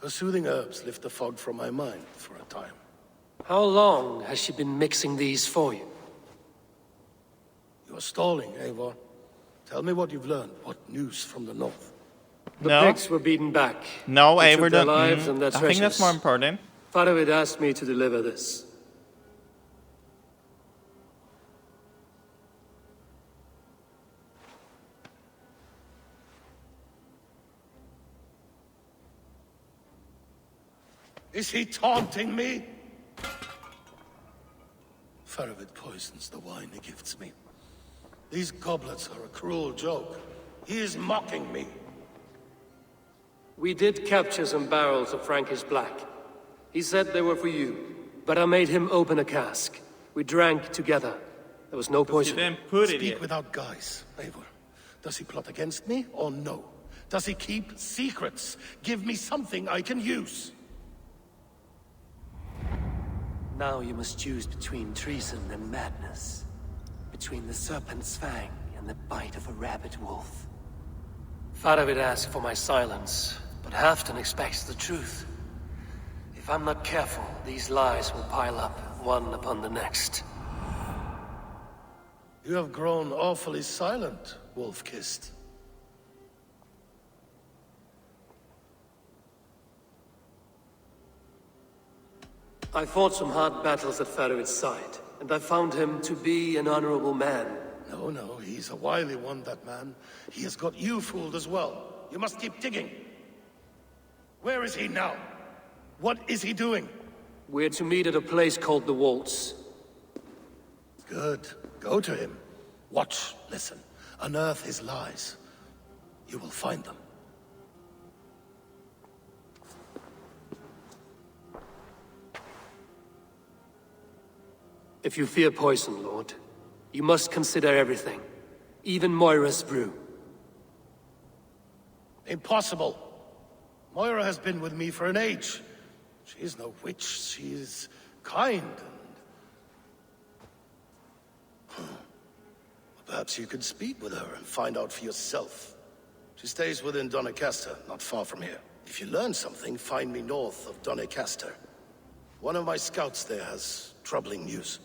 Her soothing herbs lift the fog from my mind for a time. How long has she been mixing these for you? You're stalling, Eivor. Tell me what you've learned. What news from the north? The pigs were beaten back. No, They Eivor took their don't. lives and their I think that's treasures. more important. Father asked me to deliver this. Is he taunting me? Faravid poisons the wine he gifts me. These goblets are a cruel joke. He is mocking me. We did capture some barrels of Frankish Black. He said they were for you, but I made him open a cask. We drank together. There was no You poison. didn't put it Speak yet. without guise, Eivor. Does he plot against me or no? Does he keep secrets? Give me something I can use. Now you must choose between treason and madness. Between the serpent's fang and the bite of a rabid wolf. Faravid asked for my silence, but Halfdan expects the truth. If I'm not careful, these lies will pile up, one upon the next. You have grown awfully silent, Wolf-Kissed. I fought some hard battles at Faravid's side, and I found him to be an honorable man. No, he's a wily one, that man. He has got you fooled as well. You must keep digging. Where is he now? What is he doing? We're to meet at a place called the Waltz. Good. Go to him. Watch, listen. Unearth his lies. You will find them. If you fear poison, Lord, you must consider everything. Even Moira's brew. Impossible. Moira has been with me for an age. She is no witch. She is kind and... Perhaps you could speak with her and find out for yourself. She stays within Doncaster, not far from here. If you learn something, find me north of Doncaster. One of my scouts there has troubling news.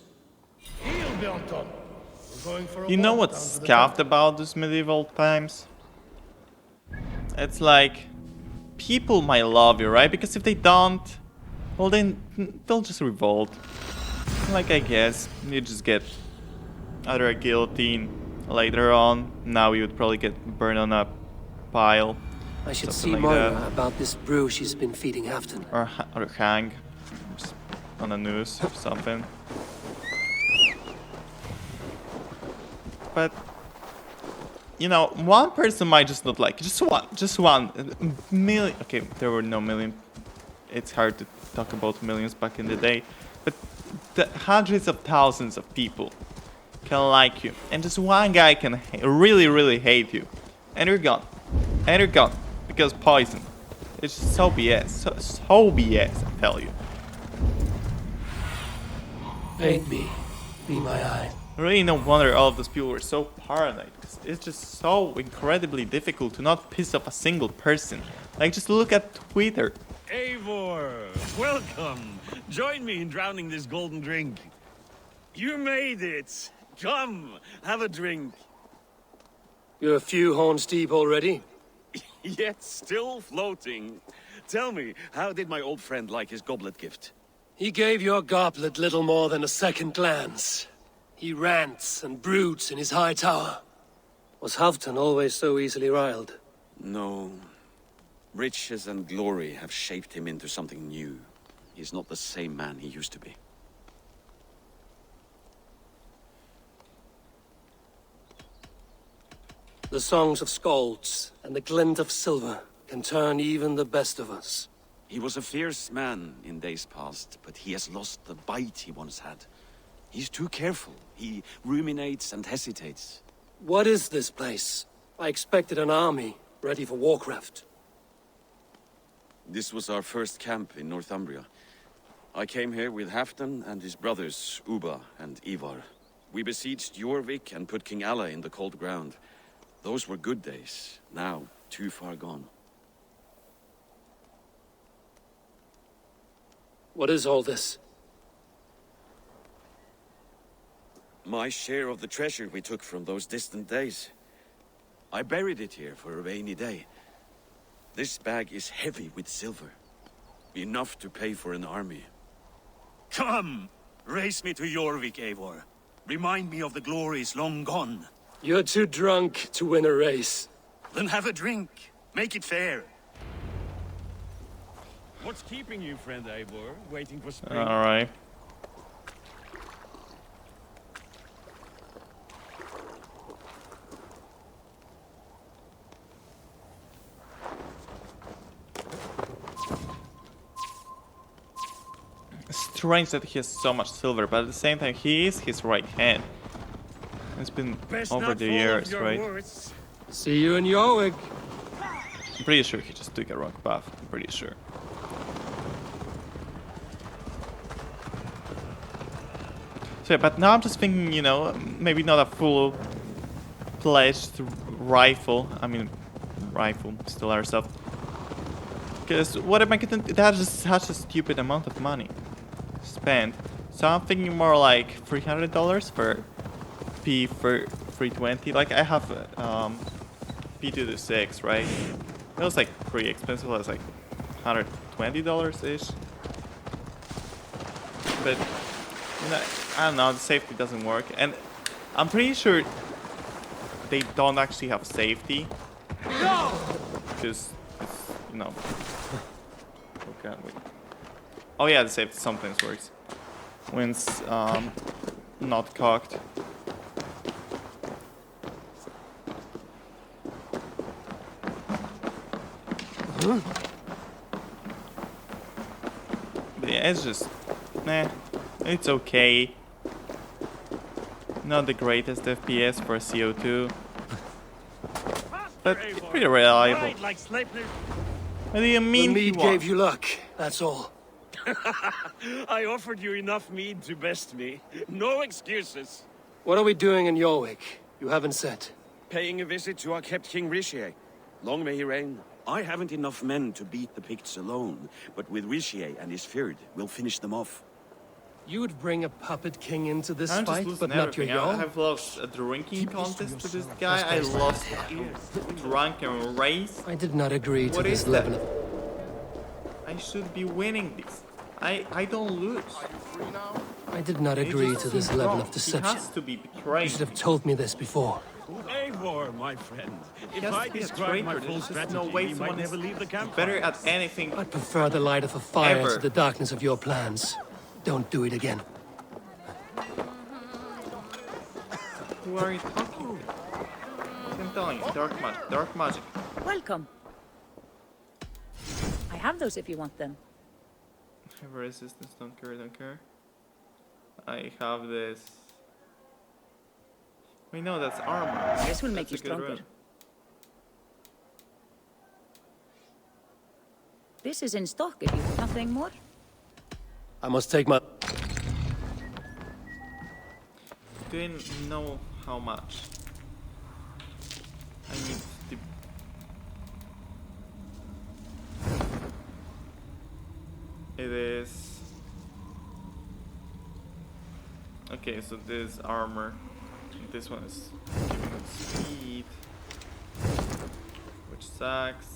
He'll be on top. We're going for a You know walk what's down to the scuffed temple. about these medieval times? It's like, people might love you, right? Because if they don't, well then they'll just revolt. Like, I guess you just get either a guillotine later on. Now you would probably get burned on a pile. I should Something see like Moira that. about this brew she's been feeding Halfdan. Or hang just on a noose or something. But you know, one person might just not like it. Just one million. Okay, there were no million. It's hard to talk about millions back in the day, but the hundreds of thousands of people can like you, and just one guy can really hate you, and you're gone, because poison. It's just so BS, so BS. I tell you. Aid me. Be my eye. Really, no wonder all of those people were so paranoid. 'Cause it's just so incredibly difficult to not piss off a single person. Like, just look at Twitter. Eivor, welcome. Join me in drowning this golden drink. You made it. Come, have a drink. You're a few horns deep already? Yet still floating. Tell me, how did my old friend like his goblet gift? He gave your goblet little more than a second glance. He rants and broods in his high tower. Was Halfdan always so easily riled? No. Riches and glory have shaped him into something new. He's not the same man he used to be. The songs of skalds and the glint of silver can turn even the best of us. He was a fierce man in days past, but he has lost the bite he once had. He's too careful. He ruminates and hesitates. What is this place? I expected an army, ready for warcraft. This was our first camp in Northumbria. I came here with Halfdan and his brothers, Ubba and Ivar. We besieged Jorvik and put King Alla in the cold ground. Those were good days, now too far gone. What is all this? My share of the treasure we took from those distant days. I buried it here for a rainy day. This bag is heavy with silver. Enough to pay for an army. Come, race me to Jorvik, Eivor. Remind me of the glories long gone. You're too drunk to win a race. Then have a drink. Make it fair. What's keeping you, friend Eivor? Waiting for spring? Alright. strange that he has so much silver, but at the same time, he is his right hand. It's been Best over not the fall off years, your right? horse. See you in Yorwig. I'm pretty sure he just took a wrong path. I'm pretty sure. So, but now I'm just thinking, you know, maybe not a full-fledged rifle. I mean, rifle, still airsoft. Because what am I getting? That's just such a stupid amount of money spent. So I'm thinking more like $300 for P for 320. Like I have P226, right? It was like pretty expensive. It was like $120 ish. But you know, I don't know. The safety doesn't work, and I'm pretty sure they don't actually have safety. No. Because it's, you know. Okay, wait. Oh yeah, the safety sometimes works when it's not cocked. But yeah, it's just, nah, it's okay. Not the greatest FPS for CO2, but it's pretty reliable. Right, like Sleipnir. What do you The mean mead he won? gave you luck, that's all. I offered you enough mead to best me. No excuses. What are we doing in Yorwig? You haven't said. Paying a visit to our kept King Richier. Long may he reign. I haven't enough men to beat the Picts alone, but with Richier and his Fyrd, we'll finish them off. You would bring a puppet king into this I'm just fight, losing but not your everything. I Jarl? have lost a drinking contest to this guy. I lost a drunken race. I did not agree to What this is level that? of... I should be winning this. I don't lose. I did not agree to this level of He deception. has to be You betrayed. should have told me this before. Eivor, my friend. If has I to be a describe my traitor. full There's just strategy, no way he someone might never is leave the camp. better at anything. I'd prefer the light of a fire Ever. to the darkness of your plans. Don't do it again. Who are you talking to? I'm telling you, dark magic, dark magic. Welcome. I have those if you want them. Have resistance, don't care, don't care. I have this. Wait, no, that's armor. This will make That's you a good stronger. rune. This is in stock if you want nothing more. I must take my... Do you know how much? I need to... It is... Okay, so this armor. This one is giving us speed. Which sucks.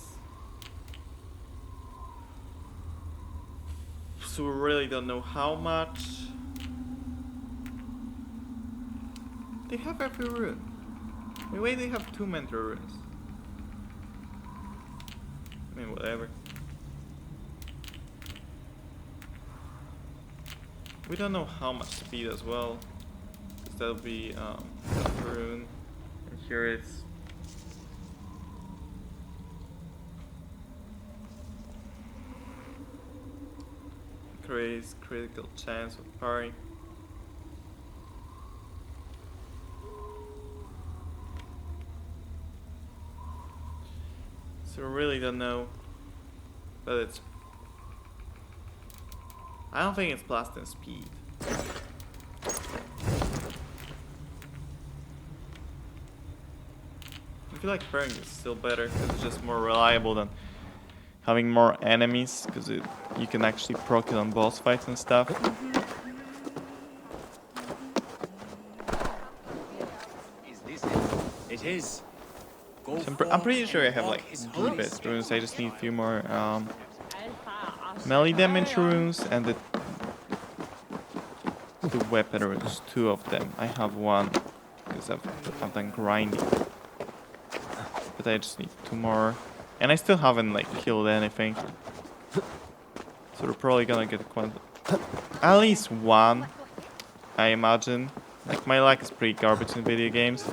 So we really don't know how much. They have every rune. Wait, they have 2 mentor runes. I mean, whatever. We don't know how much speed as well. Because that'll be that rune. And here it's increase critical chance of parrying. So we really don't know, but it's... I don't think it's blast and speed. I feel like parrying is still better because it's just more reliable than having more enemies, because you can actually proc it on boss fights and stuff. Is this it? It is. Go So I'm pretty sure I have like the best runes. I just need a few more melee damage runes and the weapon runes, 2 of them. I have 1 because I've done grinding, but I just need 2 more, and I still haven't like killed anything. So we're probably gonna get at least 1, I imagine. Like my luck is pretty garbage in video games.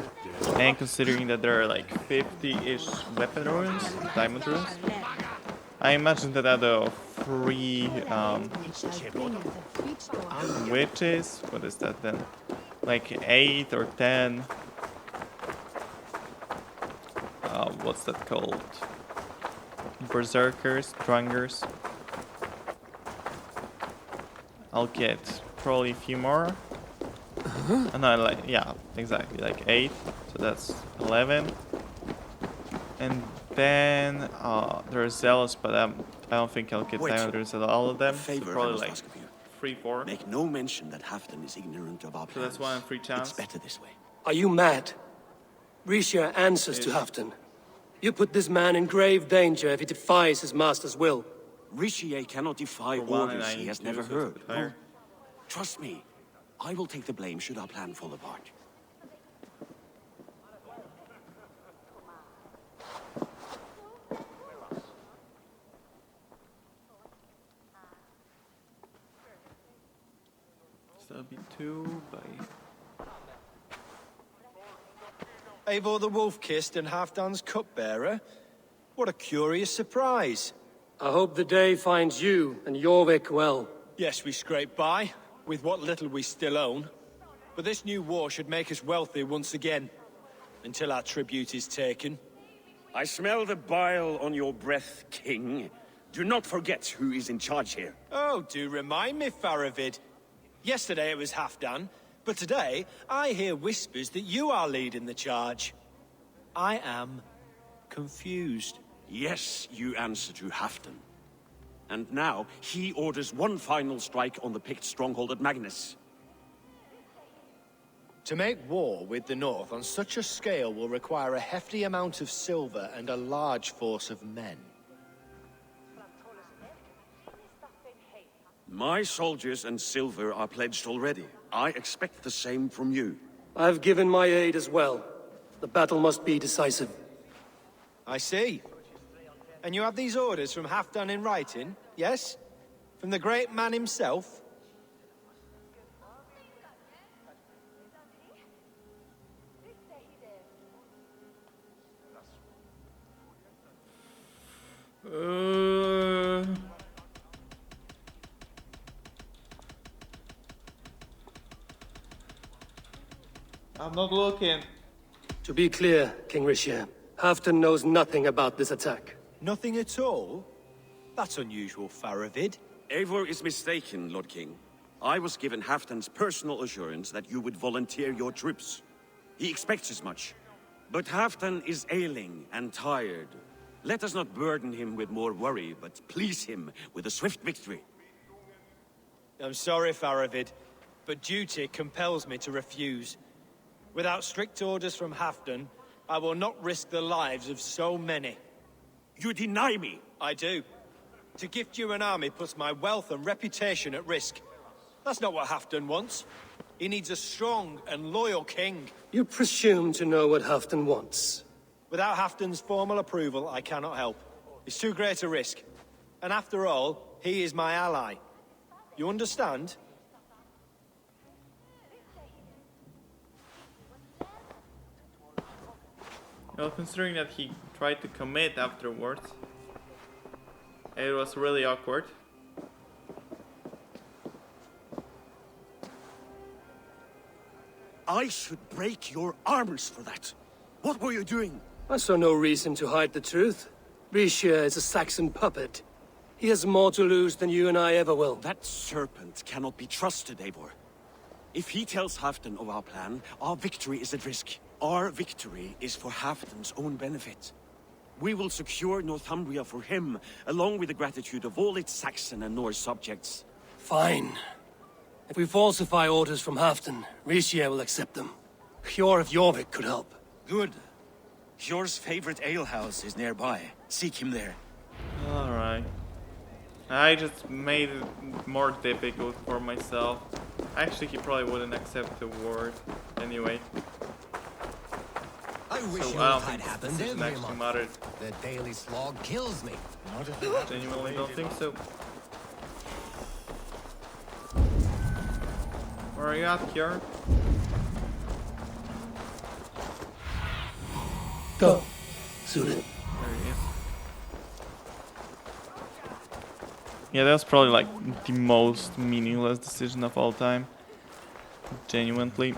And considering that there are like 50-ish weapon runes, diamond runes, I imagine that out of 3 witches. What is that then? Like 8 or 10. What's that called? Berserkers, Drungers. I'll get probably a few more. And no, like, yeah, exactly, like 8. So that's 11. And then there's zealous, but I don't think I'll get either all of them. So probably like 3, 4. Make no mention that Halfdan is ignorant of our plans. So that's 1 in 3 chance. It's better this way. Are you mad? Rishia answers to Halfdan. You put this man in grave danger if he defies his master's will. Rishia cannot defy orders he has never heard. No. Trust me, I will take the blame should our plan fall apart. So that'll be 2 by... Eivor the Wolf-Kissed and Halfdan's cupbearer? What a curious surprise. I hope the day finds you and Jorvik well. Yes, we scrape by, with what little we still own. But this new war should make us wealthy once again, until our tribute is taken. I smell the bile on your breath, King. Do not forget who is in charge here. Oh, do remind me, Faravid. Yesterday it was Halfdan, but today I hear whispers that you are leading the charge. I am confused. Yes, you answer to Halfdan. And now he orders one final strike on the Pict stronghold at Magnus. To make war with the North on such a scale will require a hefty amount of silver and a large force of men. My soldiers and silver are pledged already. I expect the same from you. I've given my aid as well. The battle must be decisive. I see. And you have these orders from Halfdan in writing, yes? From the great man himself? I'm not looking. To be clear, King Rishia, Halfdan knows nothing about this attack. Nothing at all? That's unusual, Faravid. Eivor is mistaken, Lord King. I was given Halfdan's personal assurance that you would volunteer your troops. He expects as much. But Halfdan is ailing and tired. Let us not burden him with more worry, but please him with a swift victory. I'm sorry, Faravid, but duty compels me to refuse. Without strict orders from Halfdan, I will not risk the lives of so many. You deny me! I do. To gift you an army puts my wealth and reputation at risk. That's not what Halfdan wants. He needs a strong and loyal king. You presume to know what Halfdan wants. Without Halfdan's formal approval, I cannot help. It's too great a risk. And after all, he is my ally. You understand? Well, considering that he tried to commit afterwards, it was really awkward. I should break your arms for that. What were you doing? I saw no reason to hide the truth. Rishia is a Saxon puppet. He has more to lose than you and I ever will. That serpent cannot be trusted, Eivor. If he tells Halfdan of our plan, our victory is at risk. Our victory is for Halfdan's own benefit. We will secure Northumbria for him, along with the gratitude of all its Saxon and Norse subjects. Fine. If we falsify orders from Halfdan, Rishia will accept them. Hjor of Jorvik could help. Good. Hjor's favorite alehouse is nearby. Seek him there. Alright. I just made it more difficult for myself. Actually, he probably wouldn't accept the word anyway. I wish So you I don't had think happened this every actually month. mattered. The daily slog kills me. Genuinely don't think so. Where are you at, Kjörn? Go. Suited. There he is. Yeah, that was probably like the most meaningless decision of all time. Genuinely.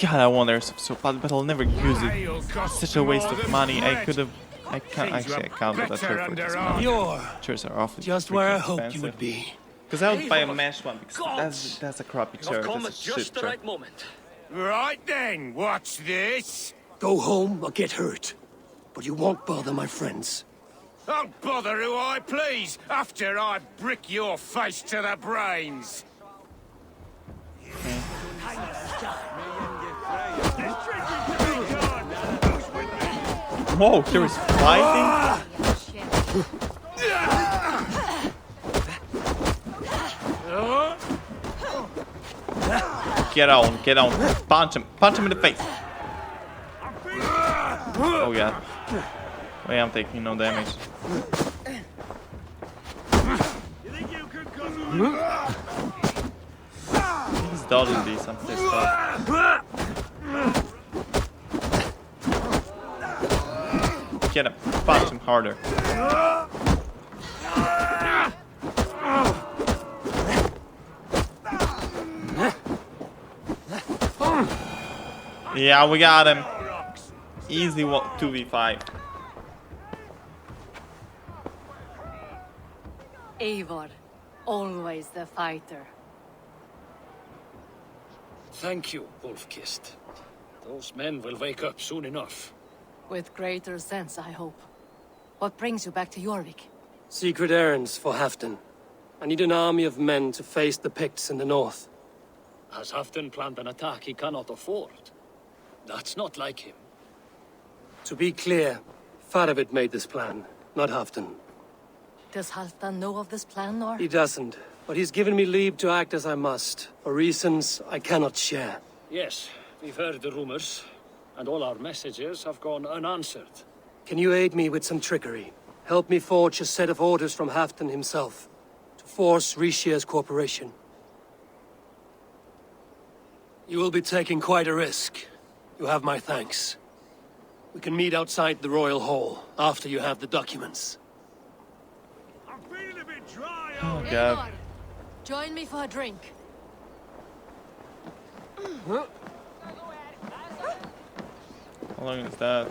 God, I want airsoft so bad, but I'll never use it. It's such a waste of money. I could have. I can't actually. I can't do that for this money. You're Chairs are awfully just where I freaking hoped you expensive. would be. Because I would buy a mesh one because that's a crappy chair. That's a shit chair. moment. Right then, watch this. Go home or get hurt. But you won't bother my friends. I'll bother who I please after I brick your face to the brains. Whoa, there was fighting? Get on, punch him in the face. Oh yeah. Wait, I'm taking no damage. He's dodging these, I'm pissed off. Get him, punch him harder. Yeah, we got him. Easy 2v5. Eivor, always the fighter. Thank you, Wolf-Kissed. Those men will wake up soon enough. With greater sense, I hope. What brings you back to Jorvik? Secret errands for Halfdan. I need an army of men to face the Picts in the north. Has Halfdan planned an attack he cannot afford? That's not like him. To be clear, Faravid made this plan, not Halfdan. Does Halfdan know of this plan, or? He doesn't, but he's given me leave to act as I must, for reasons I cannot share. Yes, we've heard the rumors, and all our messages have gone unanswered. Can you aid me with some trickery? Help me forge a set of orders from Halfdan himself, to force Rishia's cooperation. You will be taking quite a risk. You have my thanks. We can meet outside the Royal Hall, after you have the documents. I'm feeling a bit dry. Oh god. Join me for a drink. How long is that?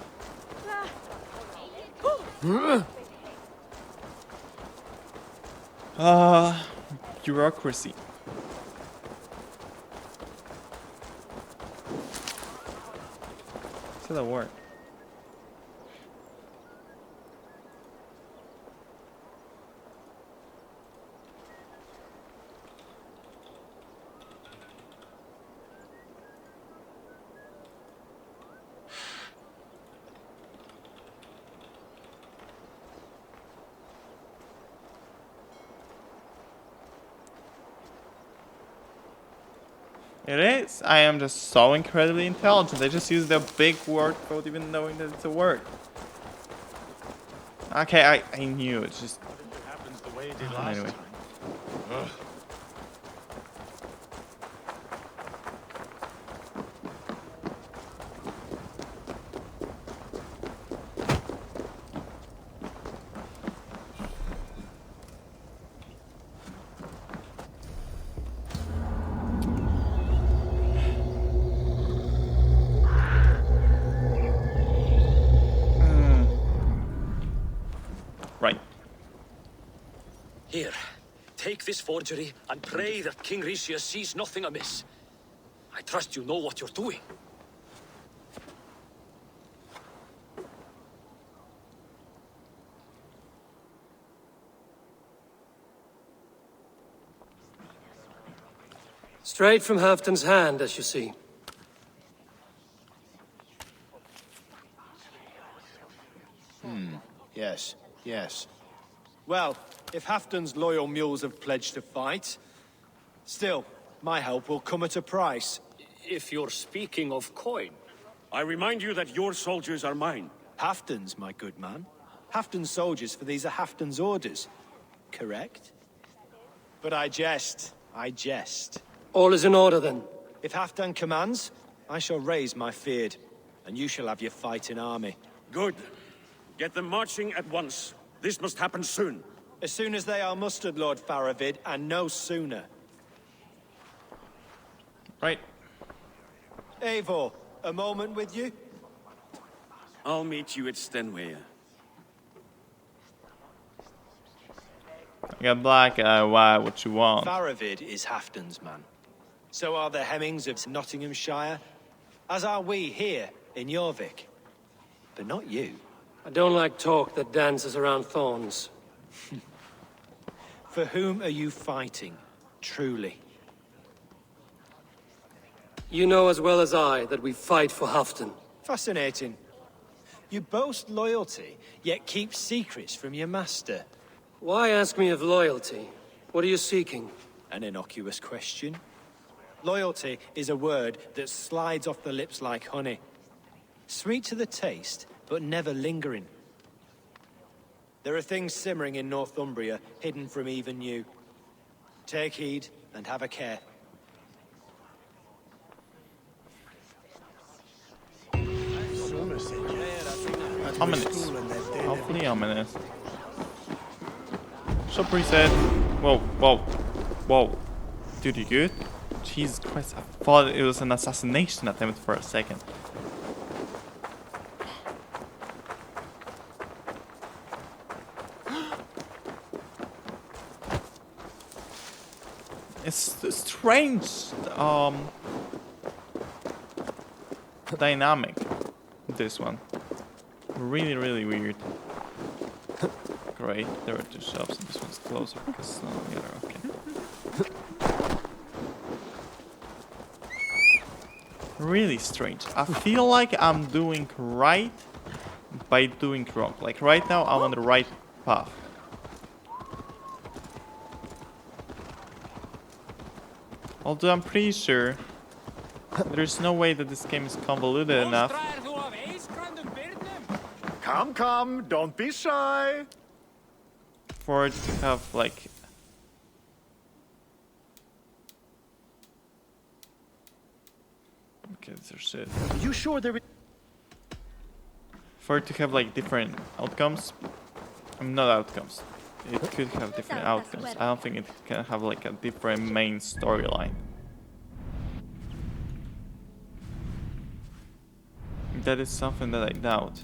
Bureaucracy. Still at work. It is. I am just so incredibly intelligent. I just used a big word without even knowing that it's a word. Okay, I knew. It's just... It happens the way it did last Anyway. time. Right. Here, take this forgery and pray that King Rishia sees nothing amiss. I trust you know what you're doing. Straight from Halfdan's hand, as you see. Yes, yes. Well, if Halfdan's loyal mules have pledged to fight, still, my help will come at a price. If you're speaking of coin. I remind you that your soldiers are mine. Halfdan's, my good man. Halfdan's soldiers, for these are Halfdan's orders. Correct? But I jest. I jest. All is in order, then. If Halfdan commands, I shall raise my feared, and you shall have your fighting army. Good. Get them marching at once. This must happen soon. As soon as they are mustered, Lord Faravid, and no sooner. Right. Eivor, a moment with you? I'll meet you at Stenway. I got black eye, why, what you want? Faravid is Halfdan's man. So are the Hemmings of Nottinghamshire, as are we here in Jorvik. But not you. I don't like talk that dances around thorns. For whom are you fighting, truly? You know as well as I that we fight for Halfdan. Fascinating. You boast loyalty, yet keep secrets from your master. Why ask me of loyalty? What are you seeking? An innocuous question. Loyalty is a word that slides off the lips like honey. Sweet to the taste, but never lingering. There are things simmering in Northumbria, hidden from even you. Take heed and have a care. Ominous. Hopefully ominous. Shop reset. Whoa, whoa, whoa. Dude, you good? Jesus Christ, I thought it was an assassination attempt for a second. It's a strange dynamic, this one. Really, really weird. Great, there are two shops and this one's closer because the other, okay. Really strange. I feel like I'm doing right by doing wrong. Like right now I'm on the right path. Although I'm pretty sure there's no way that this game is convoluted enough. Come, come, don't be shy. For it to have like okay, there's it. You sure there is? For it to have like different outcomes. Not outcomes. It could have different outcomes. I don't think it can have like a different main storyline. That is something that I doubt.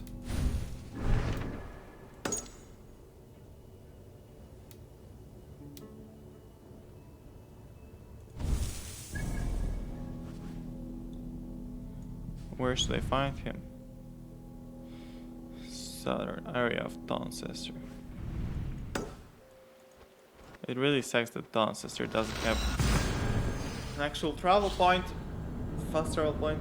Where should I find him? Southern area of Doncaster. It really sucks that Doncaster doesn't have an actual travel point, fast travel point.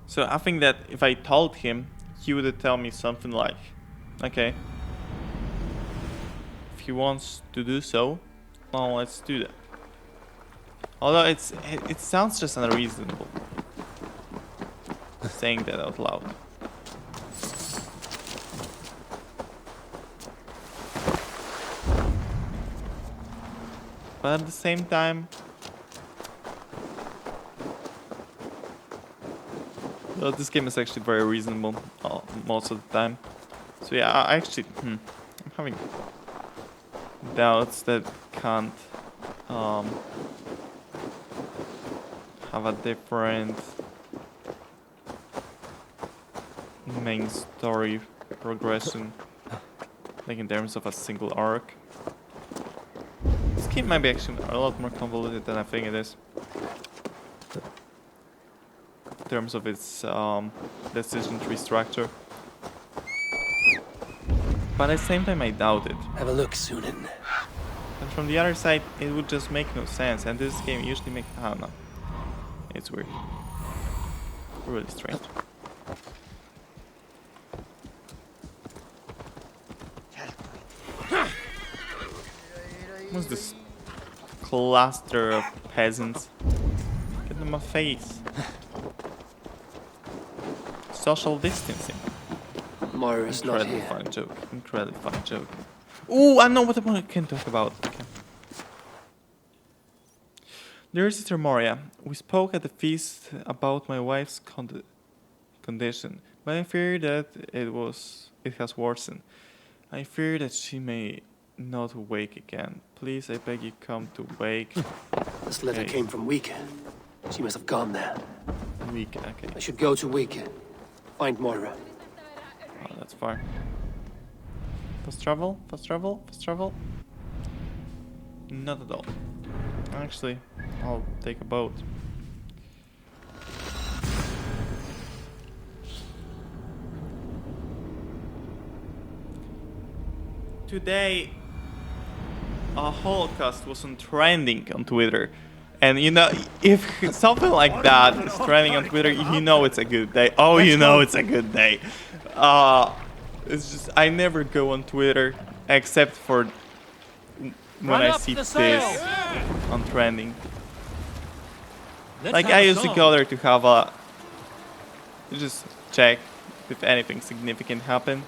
So I think that if I told him, he would tell me something like, okay, if he wants to do so, well, let's do that. Although it sounds just unreasonable saying that out loud. But at the same time, well, this game is actually very reasonable most of the time. So yeah, I actually, I'm having doubts that can't have a different main story progression, like in terms of a single arc. This game might be actually a lot more convoluted than I think it is. In terms of its decision tree structure. But at the same time I doubt it. Have a look, Sunan. And from the other side it would just make no sense, and this game usually makes, I don't know. It's weird. Really strange. What's this cluster of peasants? Get in my face. Social distancing. Moira's not Incredibly here. funny joke. Incredibly funny joke. Ooh, I know what I can talk about. Okay. Dear Sister Moria, we spoke at the feast about my wife's condition, but I fear that it has worsened. I fear that she may not wake again. Please, I beg you, come to wake. This letter Okay. came from Wika. She must have gone there. Week, okay. I should go to Wika. Find Moira. Oh, that's far. Fast travel? Fast travel? Fast travel? Not at all. Actually, I'll take a boat. Today, a Holocaust wasn't trending on Twitter. And you know, if something like that is trending on Twitter, you know it's a good day. Oh, you know it's a good day. It's just, I never go on Twitter except for when I see this on trending. Like I used to go there to have a, to just check if anything significant happened.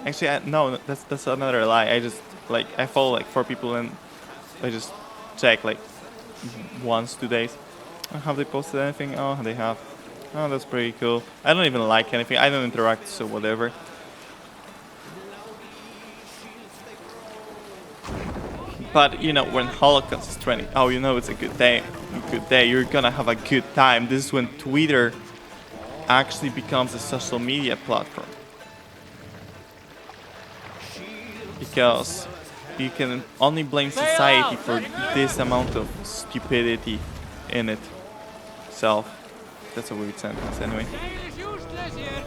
Actually, no, that's another lie. I just I follow like 4 people and I just check like once, 2 days. Oh, have they posted anything? Oh, they have. Oh, that's pretty cool. I don't even like anything. I don't interact, so whatever. But you know, when Holocaust is trending, oh, you know it's a good day. Good day. You're gonna have a good time. This is when Twitter actually becomes a social media platform. Because you can only blame society for this amount of stupidity in itself. That's a weird sentence, anyway.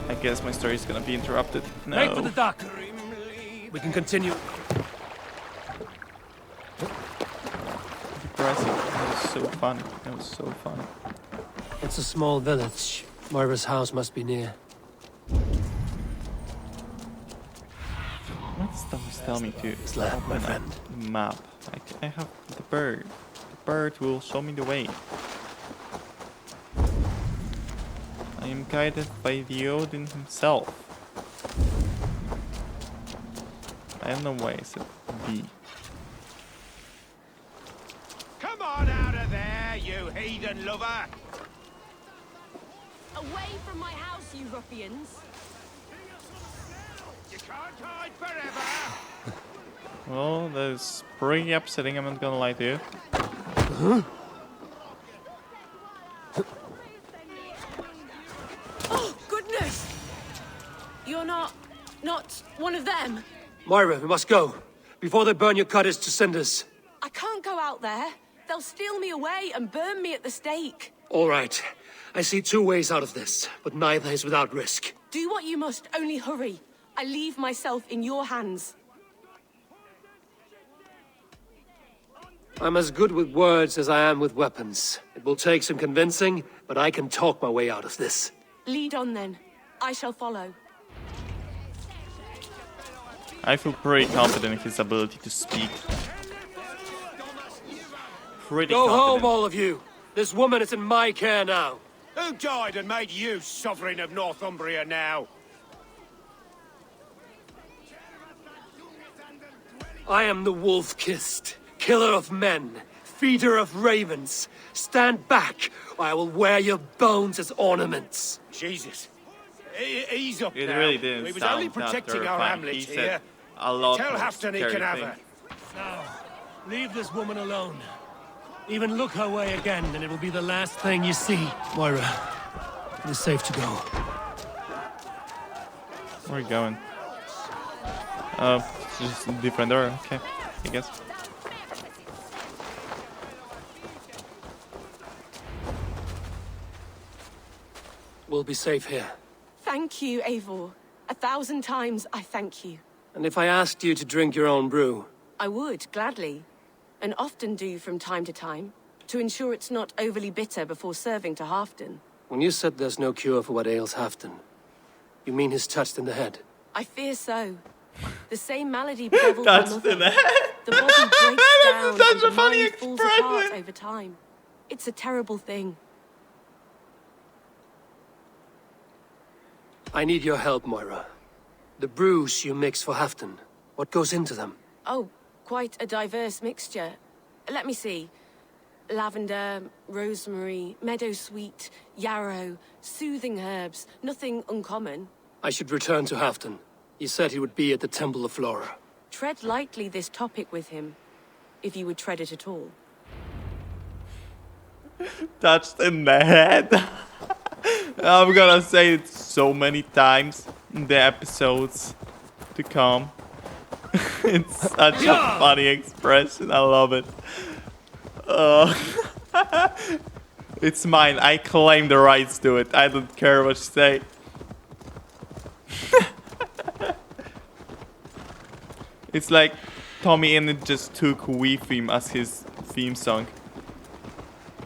I guess my story is gonna be interrupted. No. Wait for the dock. We can continue. Depressing. That was so funny. That was so funny. It's a small village. Moira's house must be near. What does Thomas tell me to Lab, my open friend. up the map? I have the bird. The bird will show me the way. I am guided by the Odin himself. I have no way, so B. Come on out of there, you heathen lover! Away from my house, you ruffians! You can't hide forever! Well, that is pretty upsetting, I'm not gonna lie to you. Oh, goodness! You're not one of them? Moira, we must go. Before they burn your cottage to cinders. I can't go out there. They'll steal me away and burn me at the stake. All right. I see 2 ways out of this, but neither is without risk. Do what you must, only hurry. I leave myself in your hands. I'm as good with words as I am with weapons. It will take some convincing, but I can talk my way out of this. Lead on then. I shall follow. I feel pretty confident in his ability to speak. Pretty Go confident. home, all of you. This woman is in my care now. Who died and made you sovereign of Northumbria now? I am the wolf-kissed, killer of men, feeder of ravens. Stand back, or I will wear your bones as ornaments. Jesus. Ease up It now. really didn't He was sound only that protecting our terrifying. hamlet He here. said a lot Tell more Hafton he scary can have things. her. Now, leave this woman alone. Even look her way again, and it will be the last thing you see. Moira, it is safe to go. Where are you going? Just a different door, okay, I guess. We'll be safe here. Thank you, Eivor. 1,000 times I thank you. And if I asked you to drink your own brew? I would, gladly. And often do from time to time, to ensure it's not overly bitter before serving to Halfdan. When you said there's no cure for what ails Hafton, you mean he's touched in the head? I fear so. The same malady bedeviled Touched my mother. in the head. The body breaks down such and a the funny mind falls apart expression. over time. It's a terrible thing. I need your help, Moira. The brews you mix for Halfdan, what goes into them? Oh, quite a diverse mixture. Let me see. Lavender, rosemary, meadowsweet, yarrow, soothing herbs. Nothing uncommon. I should return to Halfdan. He said he would be at the Temple of Flora. Tread lightly this topic with him, if you would tread it at all. Touched in the head. I'm gonna say it so many times in the episodes to come. It's such a funny expression. I love it. It's mine. I claim the rights to it. I don't care what you say. It's like Tommy Innit just took Wii theme as his theme song.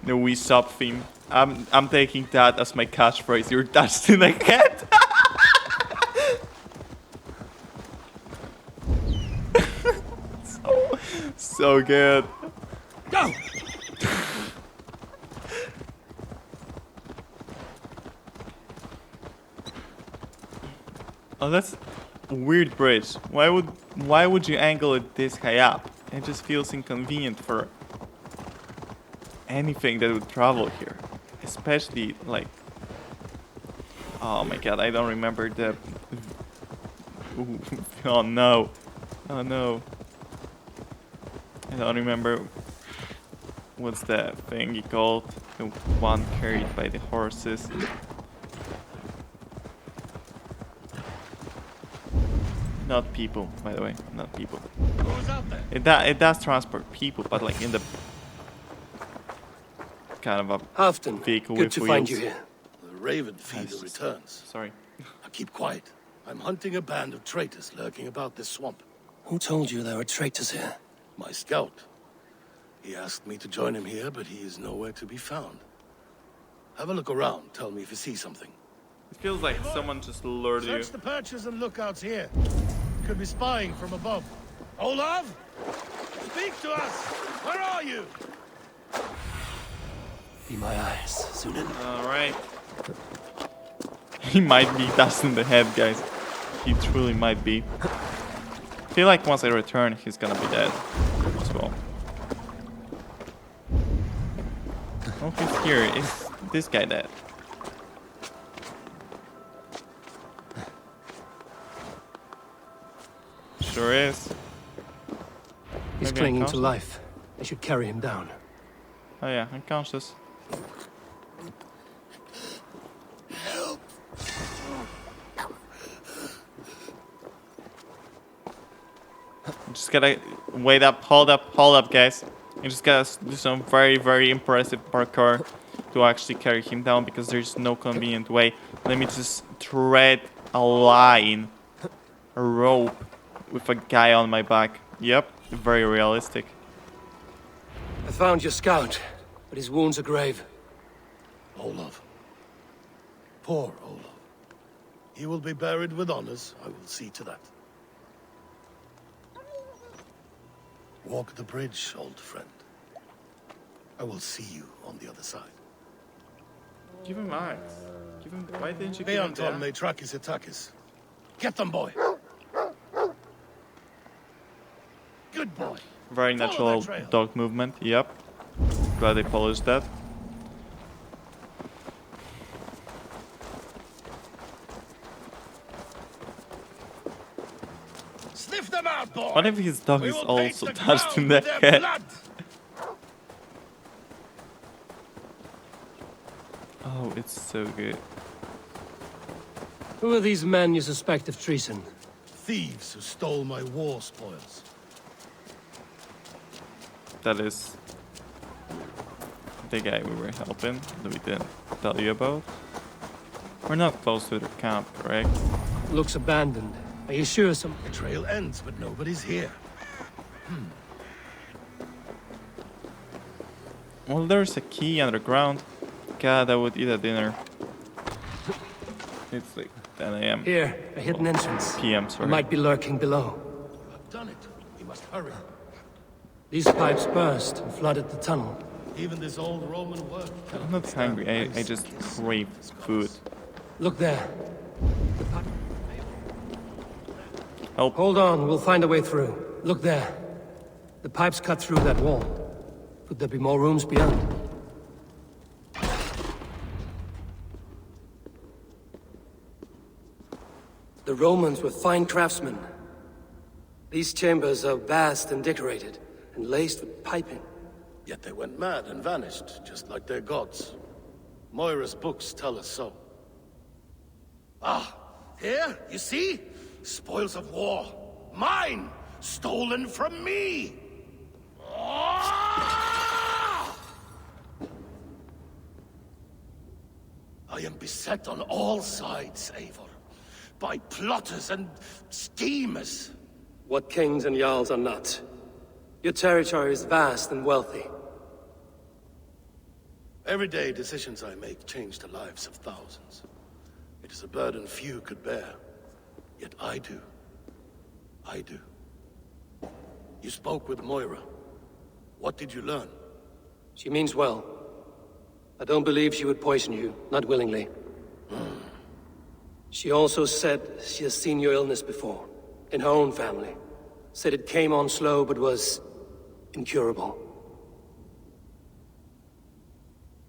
The Wii sub theme. I'm taking that as my catchphrase. You're touched in the head. So good. Go! Oh, that's a weird bridge. Why would you angle it this high up? It just feels inconvenient for anything that would travel here. Especially like, oh my god, I don't remember the ooh, oh no. Oh no. I don't remember what's the thing called? The one carried by the horses. Not people, by the way, not people. Who's out there? It does transport people, but like in the kind of a Halfdan, vehicle good with to wheels. find you here. The Raven Feeder returns. Sorry. Now keep quiet. I'm hunting a band of traitors lurking about this swamp. Who told you there were traitors here? My scout. He asked me to join him here, but he is nowhere to be found. Have a look around. Tell me if you see something. It feels like someone just lured you. Search the perches and lookouts here. Could be spying from above. Olav? Speak to us! Where are you? Be my eyes, Sunan. Alright. He might be dust in the head, guys. He truly might be. I feel like once I return, he's gonna be dead as well. Oh, he's here. Is this guy dead? Sure is. He's Maybe clinging to unconscious? life. I should carry him down. Oh yeah, unconscious. Just gotta wait up, hold up, guys. You just gotta do some very impressive parkour to actually carry him down because there's no convenient way. Let me just thread a line, a rope with a guy on my back. Yep, very realistic. I found your scout, but his wounds are grave. Olaf. Poor Olaf. He will be buried with honors. I will see to that. Walk the bridge, old friend. I will see you on the other side. Give him eyes. Give him. Why didn't you give him Beanton that? Metrakis Atakis. Get them, boy. Good boy. Very Follow natural that trail. dog movement. Yep. Glad they polished that. Sniff them out, boy. What if his dog We is will also paint the touched in ground the with their head? blood. Oh, it's so good. Who are these men you suspect of treason? Thieves who stole my war spoils. That is the guy we were helping that we didn't tell you about. We're not close to the camp, correct? Looks abandoned. Are you sure some... The trail ends, but nobody's here. Well, there's a key underground. God, I would eat a dinner. It's like 10 a.m. Here, a hidden entrance. PM, He sorry. might be lurking below. I've done it. We must hurry. These pipes burst and flooded the tunnel. Even this old Roman work. I'm not hungry. I just crave food. Look there. Help. Hold on, we'll find a way through. Look there. The pipes cut through that wall. Could there be more rooms beyond? The Romans were fine craftsmen. These chambers are vast and decorated, and laced with piping. Yet they went mad and vanished, just like their gods. Moira's books tell us so. Ah, here, you see? Spoils of war. Mine! Stolen from me! Ah! I am beset on all sides, Eivor. By plotters and schemers. What kings and jarls are not. Your territory is vast and wealthy. Everyday decisions I make change the lives of thousands. It is a burden few could bear. Yet I do. I do. You spoke with Moira. What did you learn? She means well. I don't believe she would poison you, not willingly. She also said she has seen your illness before, in her own family. Said it came on slow, but was incurable.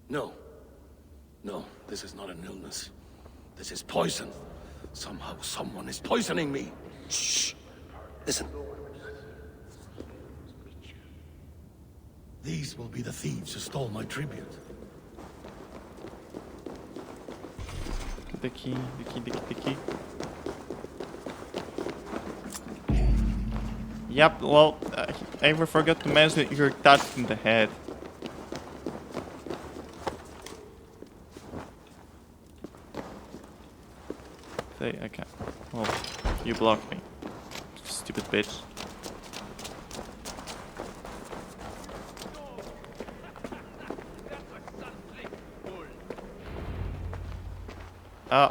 No. No, this is not an illness. This is poison. Somehow someone is poisoning me. Shh. Listen. These will be the thieves who stole my tribute. The key. Yep, well, I forgot to mention that you're touched in the head. Say, I can't. Well, you blocked me. Stupid bitch.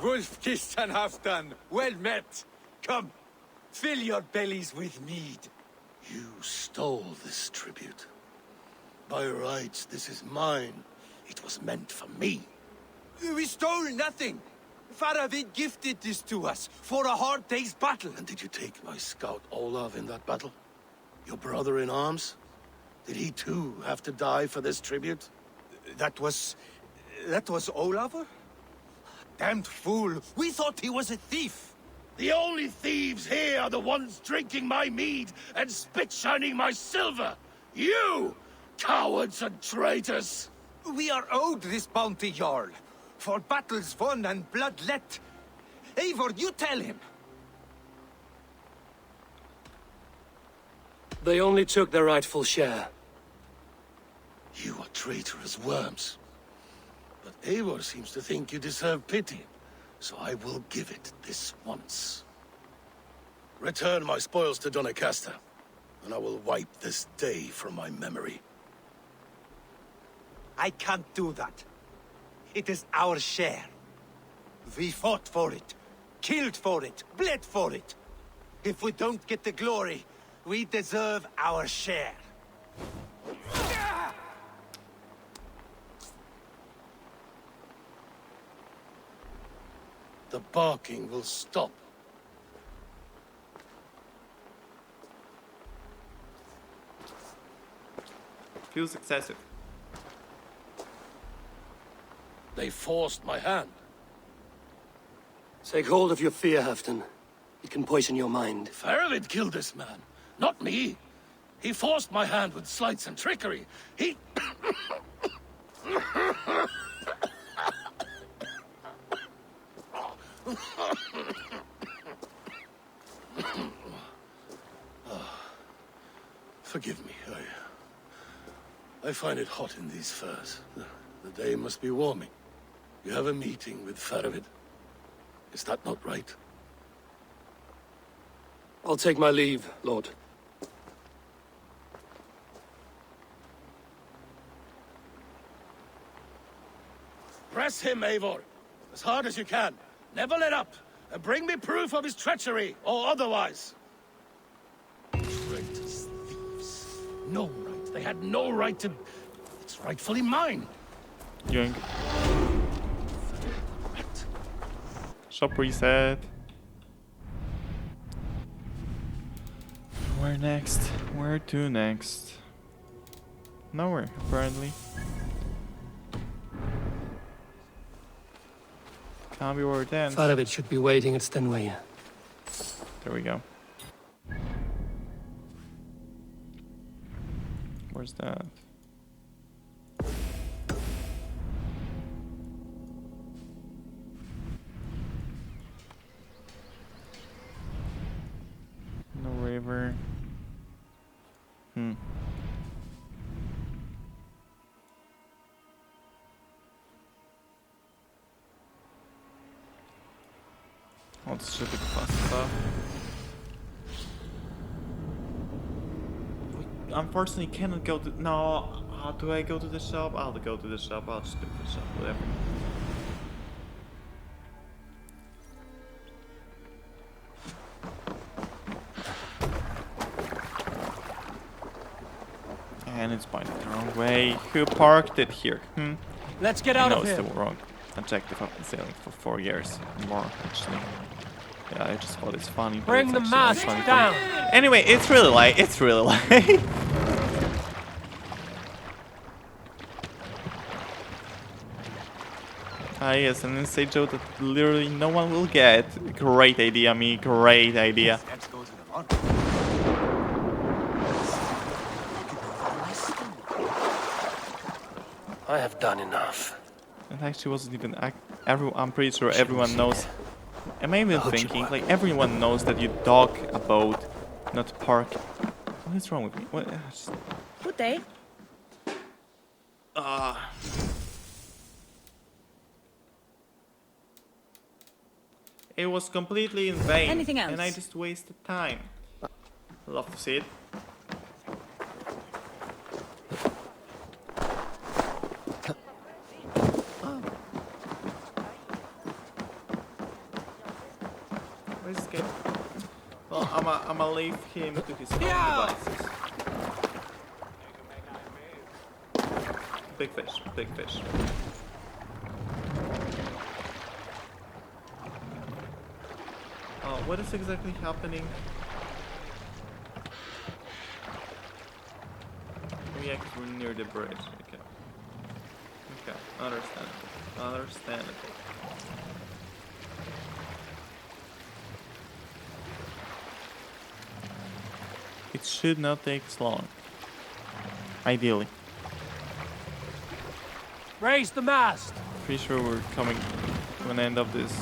Wolf-kissed and half done. Well met. Come, fill your bellies with mead. You stole this tribute. By rights, this is mine. It was meant for me. We stole nothing. Faravid gifted this to us for a hard day's battle. And did you take my scout Olav in that battle? Your brother in arms? Did he too have to die for this tribute? That was Olav? Damned fool! We thought he was a thief! The only thieves here are the ones drinking my mead and spit-shining my silver! You! Cowards and traitors! We are owed this bounty, Jarl, for battles won and blood let. Eivor, you tell him! They only took their rightful share. You are traitorous worms. But Eivor seems to think you deserve pity, so I will give it this once. Return my spoils to Doncaster, and I will wipe this day from my memory. I can't do that. It is our share. We fought for it, killed for it, bled for it. If we don't get the glory, we deserve our share. The barking will stop. Feels excessive. They forced my hand. Take hold of your fear, Halfdan. It can poison your mind. Faravid killed this man, not me. He forced my hand with sleights and trickery. He... Forgive me, I find it hot in these furs. The day must be warming. You have a meeting with Faravid. Is that not right? I'll take my leave, Lord. Press him, Eivor. As hard as you can. Never let up. And bring me proof of his treachery, or otherwise. Traitors, thieves. No right. They had no right to... It's rightfully mine. Yoink. Shop reset. Where next? Where to next? Nowhere, apparently. Can't be where it ends. Faravit should be waiting at Stenway. There we go. Where's that? No river. Let's shoot it fast. Unfortunately, cannot go to. No, how do I go to the shop? I'll go to the shop. I'll just go to the shop. Whatever. And it's pointed the wrong way. Who parked it here? Let's get out of here. No, it's the wrong objective. I've been sailing for 4 years more, actually. Yeah, I just thought it's funny. Bring the mask funny down. Anyway, it's really light. It's really light. Ah, yes, an inside joke that literally no one will get. Great idea, me. Great idea. Let's go to the market. I have done enough. It actually wasn't even. I'm pretty sure everyone knows. Am I even thinking? Like, everyone knows that you dock a boat, not park. What is wrong with me? What? Good day. It was completely in vain. Anything else? And I just wasted time. Love to see it. Where's this game? Well, I'ma leave him to his own devices. Big fish, big fish. What is exactly happening? We actually near the bridge. Okay. Okay, understandable. Understandable. It should not take as long. Ideally. Raise the mast. Pretty sure we're coming to an end of this.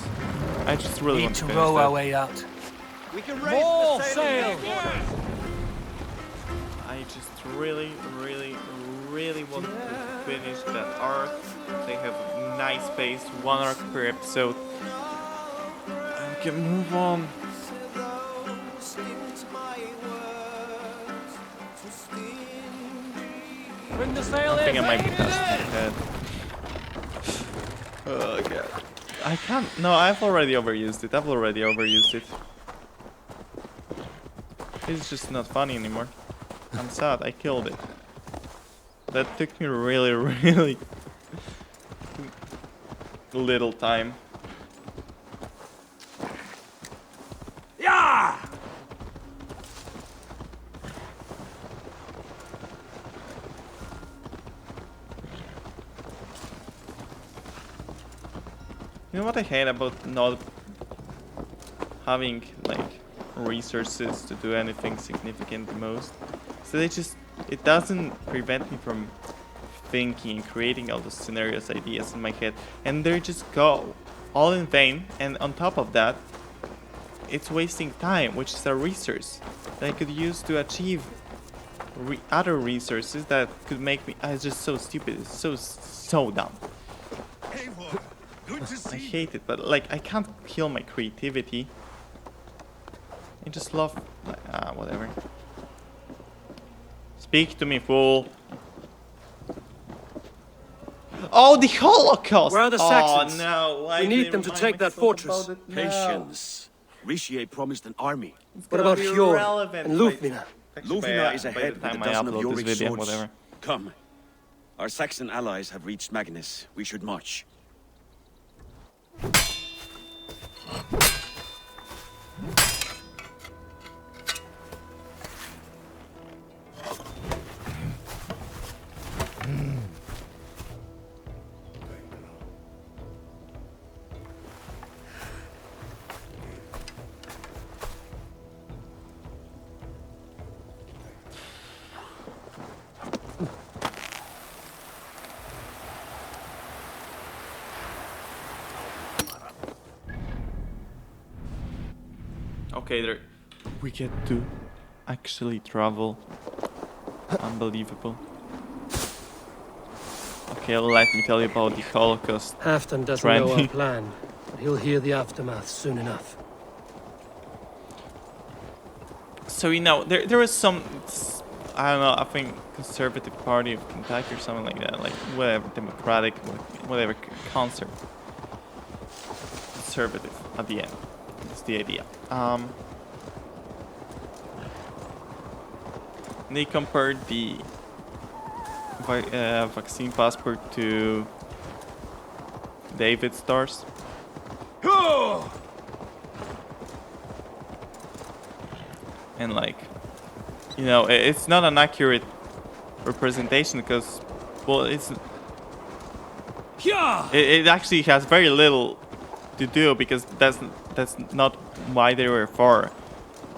I just really want to finish row that. our way out. We can raise More the sail. I just really want to finish that arc. They have a nice pace, 1 arc per episode. I can move on. Bring the sail I think in. I might be past my head. Oh god. I can't. No, I've already overused it. It's just not funny anymore. I'm sad. I killed it. That took me really little time. Yeah! You know what I hate about not having like resources to do anything significant the most? So it doesn't prevent me from thinking, creating all those scenarios, ideas in my head, and they just go all in vain. And on top of that, it's wasting time, which is a resource that I could use to achieve other resources that could make me. It's just so stupid. It's so dumb. Good to see I hate it, but like I can't kill my creativity. I just love whatever. Speak to me, fool. Oh, the Holocaust! Where are the Saxons? Oh no! Why We did need they them to remind take me that so fortress. about it now? Patience. Richier promised an army. It's What gonna about be Fjord relevant and by- Lufvina? Actually, Lufvina is by the ahead with a time I dozen of upload this Jorik's video, swords. whatever. Come. Our Saxon allies have reached Magnus. We should march. Okay, there. We get to actually travel. Unbelievable. Okay, let me tell you about the Holocaust. Halfton doesn't training. know our plan, but he'll hear the aftermath soon enough. So you know, there was some, I don't know, I think Conservative Party of Kentucky or something like that, like whatever, Democratic, whatever, conservative at the end. That's the idea. They compared the vaccine passport to David stars. And like, you know, it's not an accurate representation because, well, it actually has very little to do because that's not why they were for.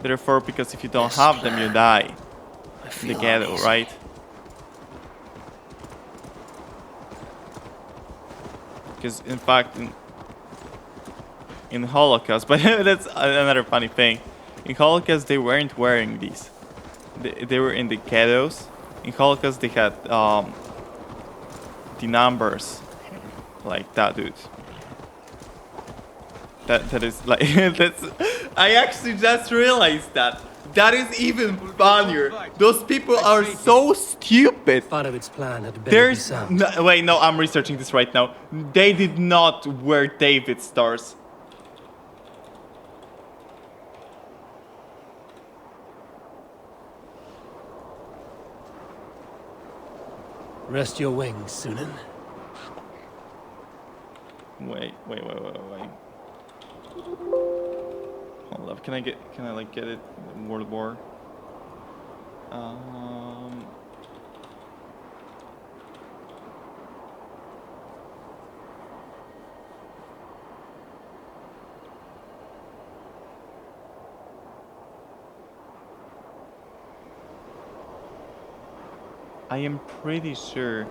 They're for because if you don't have them, you die in the ghetto, right? Because in fact, in Holocaust, but that's another funny thing. In Holocaust, they weren't wearing these. They were in the ghettos. In Holocaust, they had the numbers like that, dude. That is like that's. I actually just realized that. That is even funnier. Those people are so stupid. Farovit's plan had better There's be sound. no, wait, no, I'm researching this right now. They did not wear David stars. Rest your wings, Sunan. Wait. Hold up, can I like get it? World War. I am pretty sure.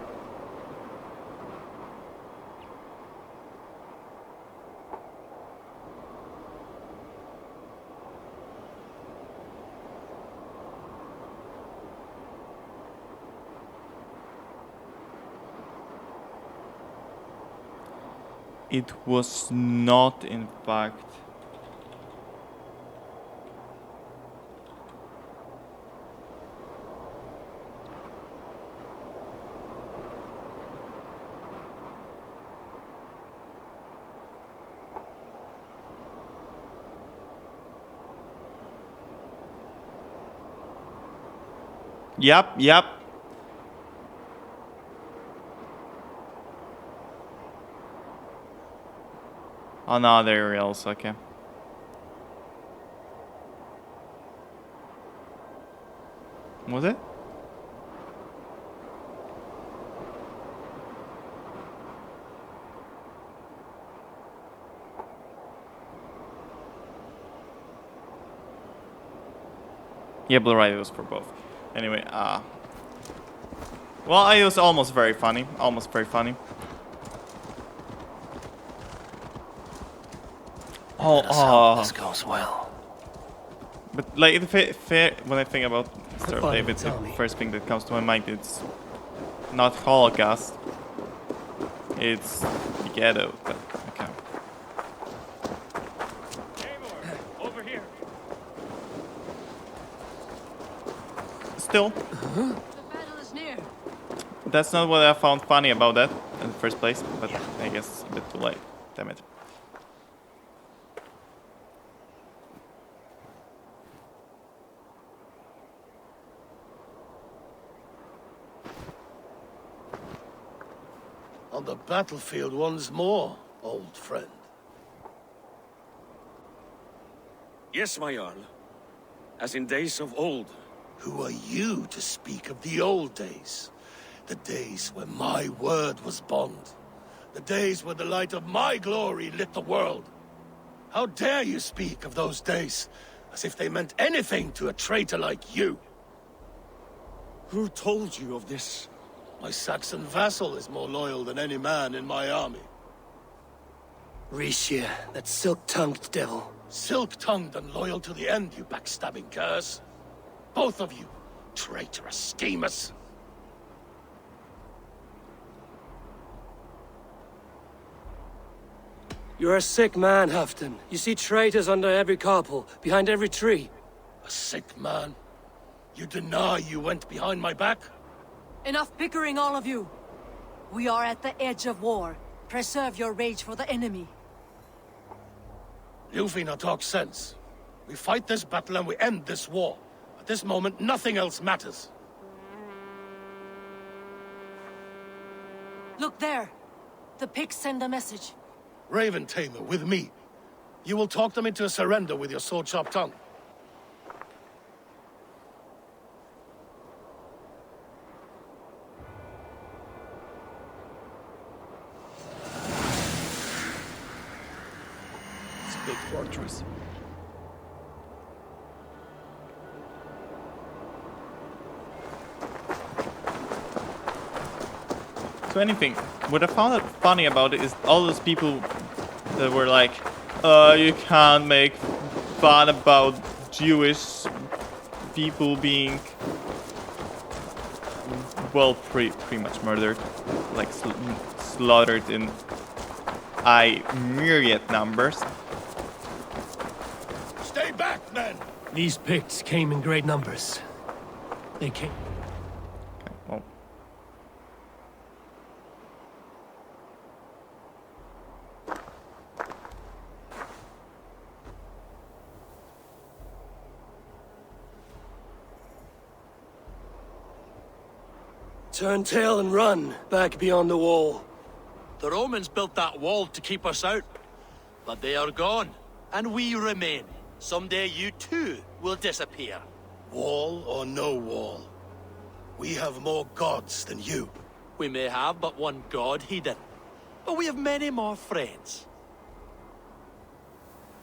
It was not, in fact. Yep. Oh no, they're reals, okay. Was it? Yeah, Blue Ride was for both. Anyway, well, it was almost very funny. Almost very funny. This goes well. But like, when I think about Star of David, the first thing that comes to my mind is not Holocaust. It's the ghetto. But okay. Over here. Still, The battle is near. that's not what I found funny about that in the first place. But I guess it's a bit too late. Damn it. On the battlefield once more, old friend. Yes, my Jarl. As in days of old. Who are you to speak of the old days? The days when my word was bond. The days when the light of my glory lit the world. How dare you speak of those days as if they meant anything to a traitor like you? Who told you of this? My Saxon vassal is more loyal than any man in my army. Rishia, that silk-tongued devil. Silk-tongued and loyal to the end, you backstabbing curs. Both of you, traitorous schemers. You're a sick man, Hafton. You see traitors under every carpel, behind every tree. A sick man? You deny you went behind my back? Enough bickering, all of you. We are at the edge of war. Preserve your rage for the enemy. Lufina talks sense. We fight this battle and we end this war. At this moment, nothing else matters. Look there. The pigs send a message. Raven Tamer, with me. You will talk them into a surrender with your sword-sharp tongue. It's a big fortress. So anything, what I found funny about it is all those people that were like, you can't make fun about Jewish people being, well, pretty much murdered, like slaughtered in myriad numbers. Stay back, men! These Picts came in great numbers. They came... Okay, well. Turn tail and run, back beyond the wall. The Romans built that wall to keep us out. But they are gone, and we remain. Someday you too will disappear. Wall or no wall, we have more gods than you. We may have but one god, Hedon. But we have many more friends.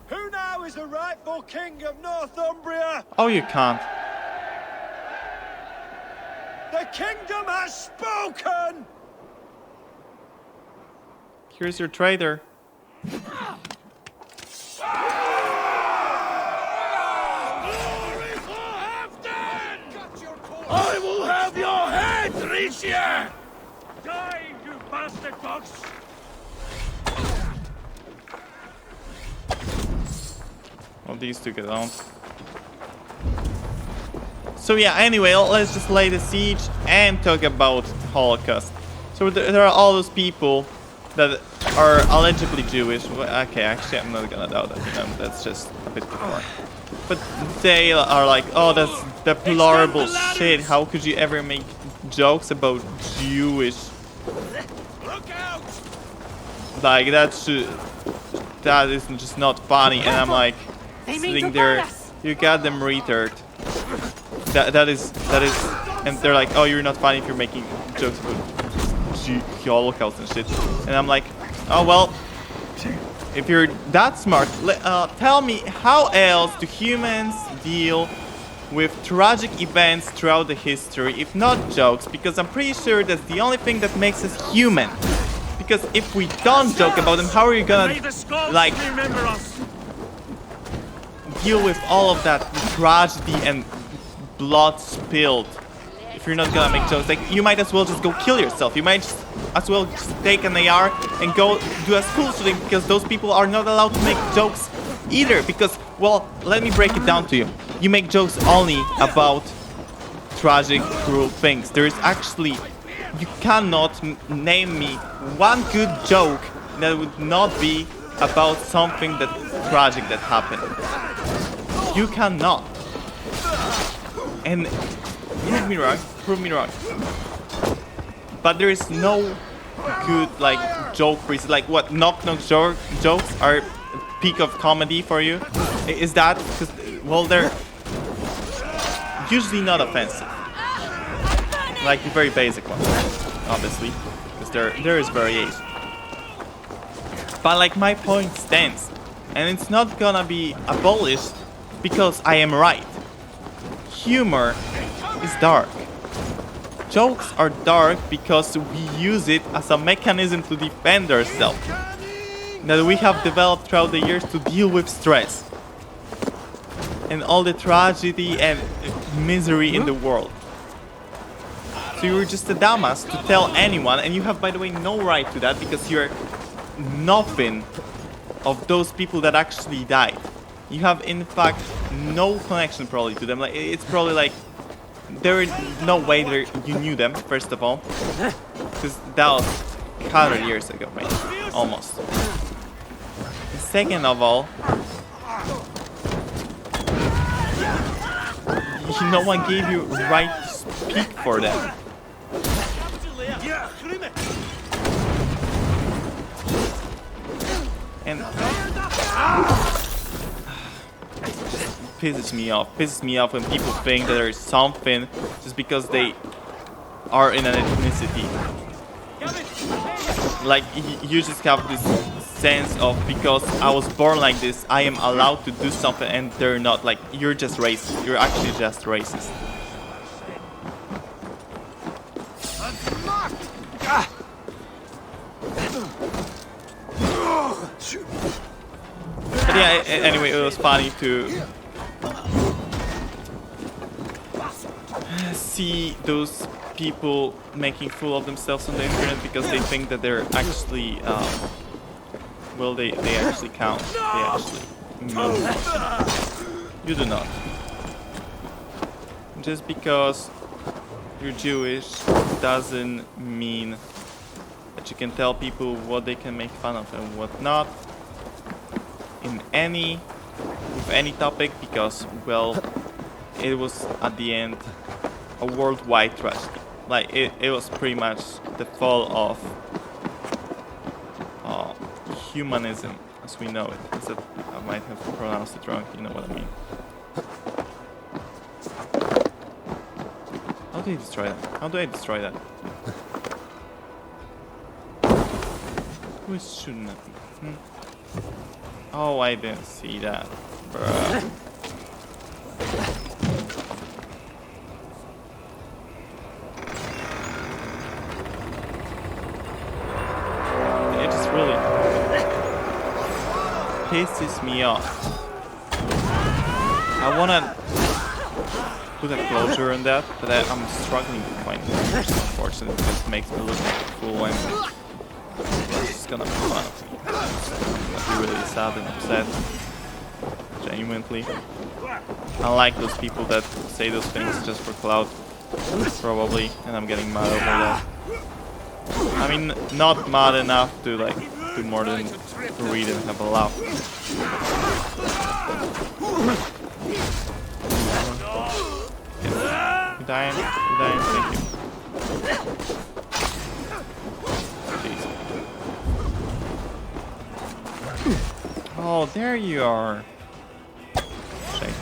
Who now is the rightful king of Northumbria? Oh, you can't. The kingdom has spoken! Here's your traitor. I will have your head, Ricia! Die, you bastard dogs! Well, these two get on. So yeah, anyway, let's just lay the siege and talk about the Holocaust. So there are all those people that are allegedly Jewish. Okay, actually, I'm not gonna doubt that. You know, that's just a bit before. But they are like, oh, that's deplorable shit. How could you ever make jokes about Jewish? Look out! Like that is just not funny. And I'm like sitting there, you goddamn retard. That is, and they're like, oh, you're not funny if you're making jokes about Holocaust and shit. And I'm like, oh well, if you're that smart, tell me how else do humans deal with tragic events throughout the history, if not jokes? Because I'm pretty sure that's the only thing that makes us human. Because if we don't joke about them, how are you gonna like deal with all of that tragedy and blood spilled? If you're not gonna make jokes, like, you might as well just go kill yourself. You might as well just take an AR and go do a school shooting, because those people are not allowed to make jokes either. Because, well, let me break it down to you. You make jokes only about tragic, cruel things. There is actually, you cannot name me one good joke that would not be about something that tragic that happened. You cannot. And prove me wrong. But there is no good, like, joke priest. Like, what, knock-knock jokes are peak of comedy for you? Is that, because, well, they're usually not offensive. Like the very basic ones, obviously, because there is variation. But, like, my point stands, and it's not gonna be abolished because I am right. Humor is dark. Jokes are dark because we use it as a mechanism to defend ourselves, that we have developed throughout the years to deal with stress. and all the tragedy and misery in the world. So you're just a dumbass to tell anyone, and you have, by the way, no right to that because you're nothing of those people that actually died. You have, in fact, no connection probably to them. Like, it's probably like there is no way that you knew them, first of all, because that was 100 years ago, maybe, almost. And second of all, no one gave you right to speak for them. And pisses me off when people think that there's something just because they are in an ethnicity. Like, you just have this sense of, because I was born like this, I am allowed to do something, and they're not. Like, you're just racist. You're actually just racist. But yeah, anyway, it was funny to see those people making fool of themselves on the internet because they think that they're actually, well, they actually count. They actually mean. You do not. Just because you're Jewish doesn't mean that you can tell people what they can make fun of and what not with any topic, because, well, it was at the end a worldwide tragedy. Like, it was pretty much the fall of humanism as we know it. Except I might have pronounced it wrong, you know what I mean. How do I destroy that? How do I destroy that? Who is shooting at me? Oh, I didn't see that. Bruh. It just really pisses me off. I wanna put a closure on that, but I'm struggling to find it. Unfortunately, it just makes me look like a fool, and it's just gonna make fun of me. I'm really sad and upset, genuinely. I like those people that say those things just for clout, probably, and I'm getting mad over that. I mean, not mad enough to like do more than read and have a laugh. You dying? You dying? Thank you. Jeez. Oh, there you are. Shame.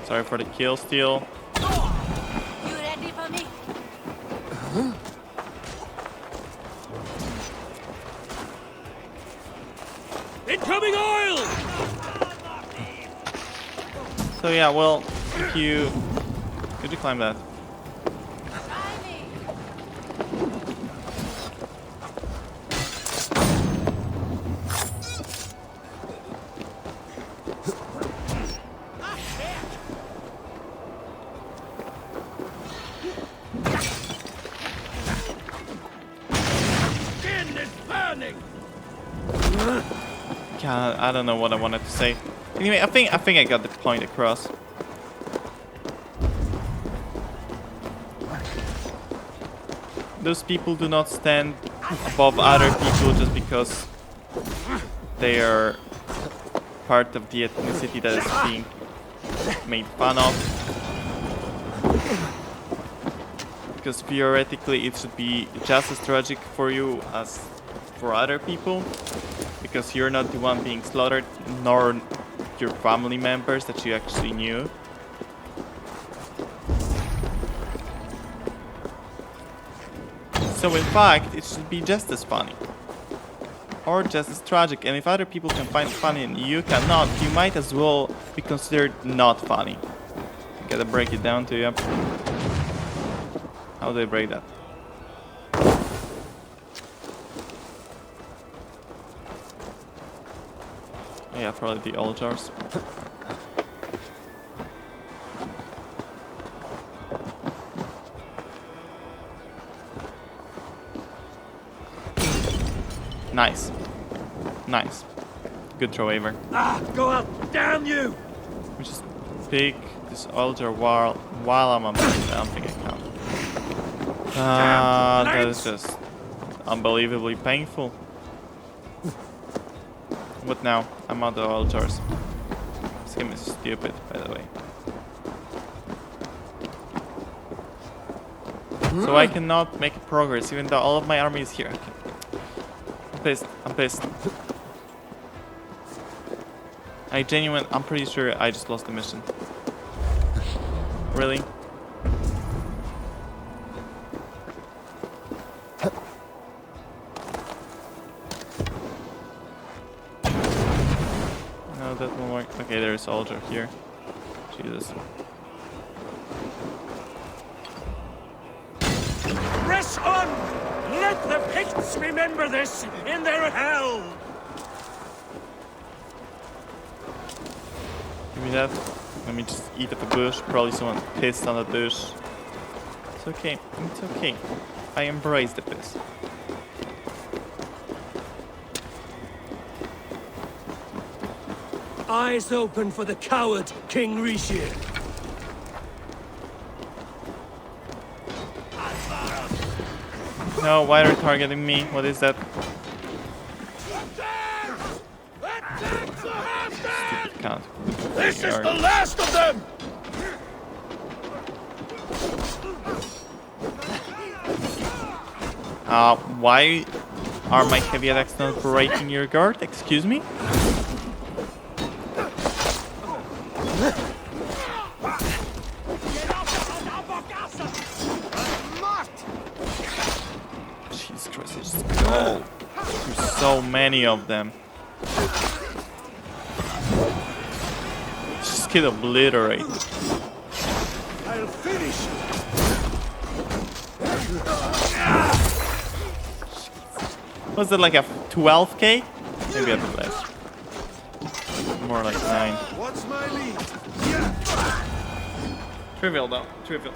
Sorry for the kill steal. You ready for me? Incoming oil! So yeah, well, if you... Could you climb that? God, I don't know what I wanted to say. Anyway, I think I got the point across. Those people do not stand above other people just because they are part of the ethnicity that is being made fun of. Because theoretically it should be just as tragic for you as for other people. Because you're not the one being slaughtered, nor your family members that you actually knew. So in fact, it should be just as funny. Or just as tragic. And if other people can find it funny and you cannot, you might as well be considered not funny. Gotta break it down to you. How do I break that? Yeah, probably the altars. Nice. Nice. Good throw, Aver. Ah, go out! Damn you! We just pick this altar while I'm on this. I don't think I can. That is just unbelievably painful. What now? I'm on the altars. This game is stupid, by the way. So I cannot make progress even though all of my army is here. Okay. I'm pissed. I'm pissed. I'm pretty sure I just lost the mission. Really? No, that won't work. Okay, there's an altar here. Jesus. Press on! Let the Picts remember this in their hell! Give me that. Let me just eat at the bush. Probably someone pissed on the bush. It's okay. It's okay. I embrace the piss. Eyes open for the coward, King Rishi. No, why are they targeting me? What is that? Stupid count. This is the last of them! Why are my heavy attacks not breaking your guard? Excuse me? Jesus Christ, they just go through so many of them. Just get obliterated. I'll finish you. Was it like a 12k? Maybe a bit less. More like 9. What's my lead? Trivial though, trivial.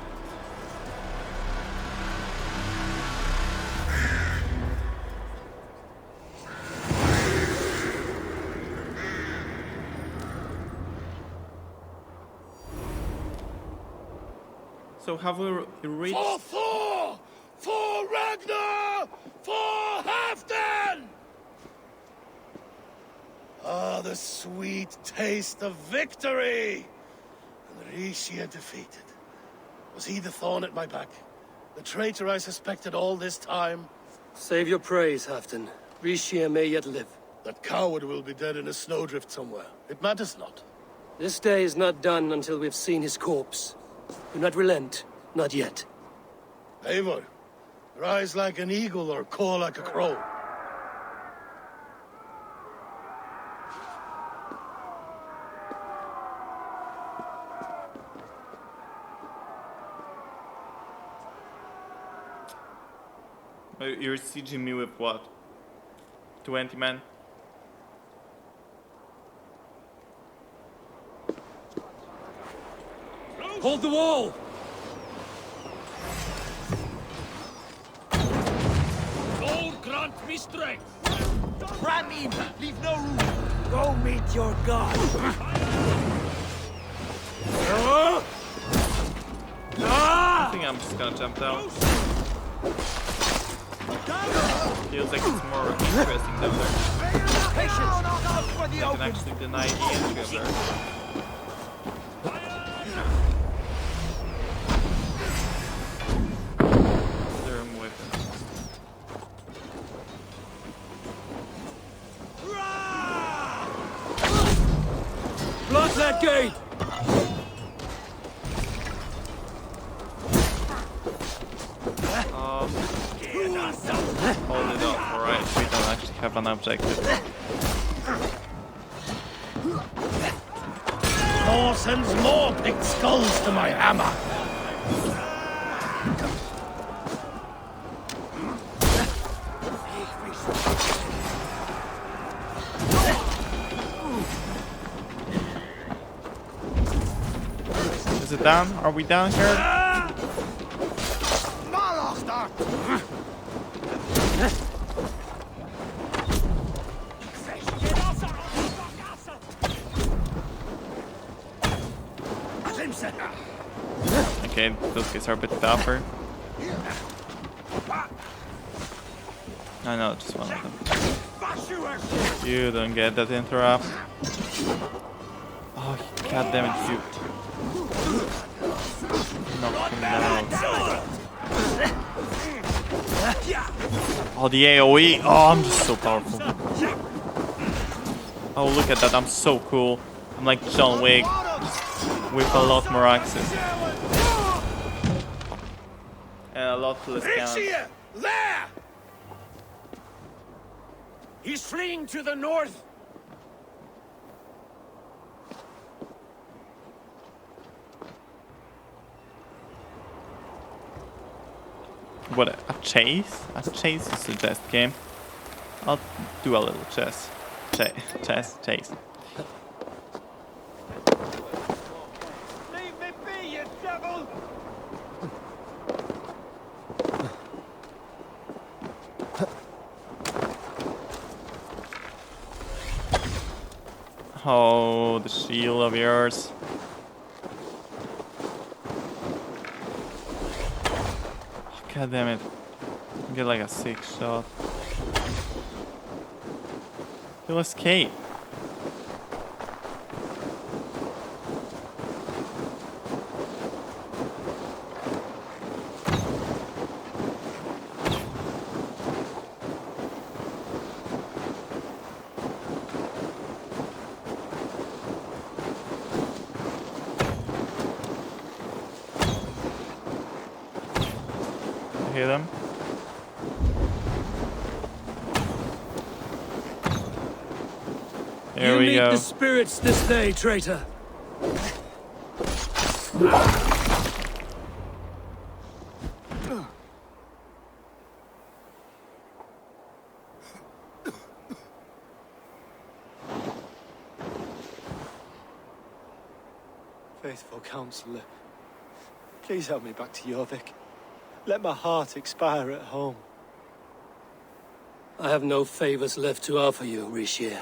So have we reached... For Thor! For Ragnar! For Halfdan! Ah, the sweet taste of victory! And Rishia defeated. Was he the thorn at my back? The traitor I suspected all this time? Save your praise, Halfdan. Rishia may yet live. That coward will be dead in a snowdrift somewhere. It matters not. This day is not done until we've seen his corpse. Do not relent. Not yet. Eivor, rise like an eagle or caw like a crow. You're sieging me with what? 20 men? Hold the wall! Lord grant me strength! Ram in! Leave no room! Go meet your god! I think I'm just gonna jump down. Feels like it's more interesting down there. I can actually deny the entry of there. Block that gate! Hold it up, alright, we don't actually have an objective. Thor sends more picked skulls to my hammer. done? Are we done here? Okay, those guys are a bit tougher. I know, just one of them. You don't get that interrupt. Oh, god damn it, you. Knock him down. Oh, the AoE. Oh, I'm just so powerful. Oh, look at that. I'm so cool. I'm like John Wick with a lot more access. And a lot less count. There! He's fleeing to the north. What, a chase? A chase is the best game. I'll do a little chess. Chase. Leave me be, you devil! Oh, the shield of yours. God damn it. Get like a 6 shot. He'll escape. Hit him. There we You go. meet the spirits this day, traitor. Faithful counselor, please help me back to Jorvik. Let my heart expire at home. I have no favors left to offer you, Rishier.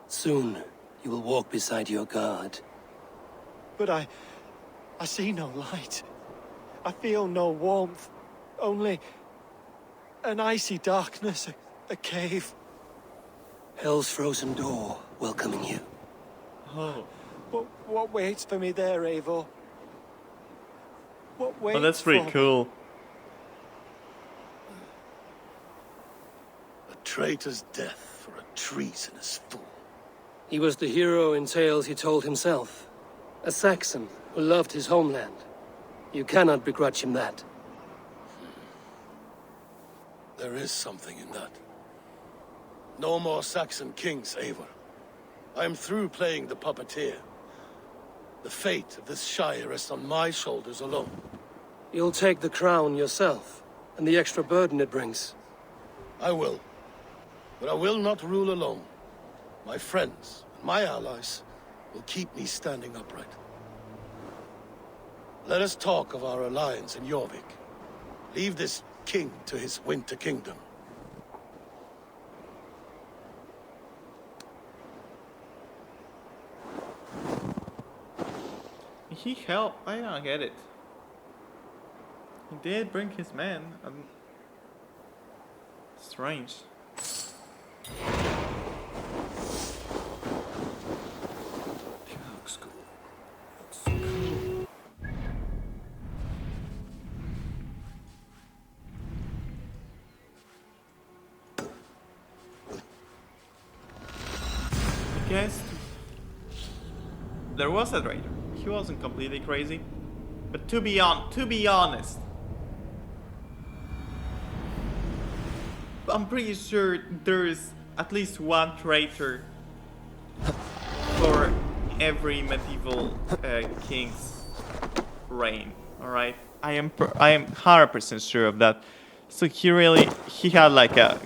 Soon, you will walk beside your guard. But I see no light. I feel no warmth. Only an icy darkness, a cave. Hell's frozen door welcoming you. Oh, what waits for me there, Eivor? What waits Oh, that's pretty for cool. A traitor's death for a treasonous fool. He was the hero in tales he told himself. A Saxon who loved his homeland. You cannot begrudge him that. There is something in that. No more Saxon kings, Eivor. I am through playing the puppeteer. The fate of this shire rests on my shoulders alone. You'll take the crown yourself, and the extra burden it brings. I will. But I will not rule alone. My friends and my allies will keep me standing upright. Let us talk of our alliance in Jorvik. Leave this king to his winter kingdom. He helped. I don't get it. He did bring his men. Strange. Looks cool. I guess there was a traitor. He wasn't completely crazy, but to be honest, I'm pretty sure there's at least one traitor for every medieval king's reign. All right, I am 100% sure of that. So he had like a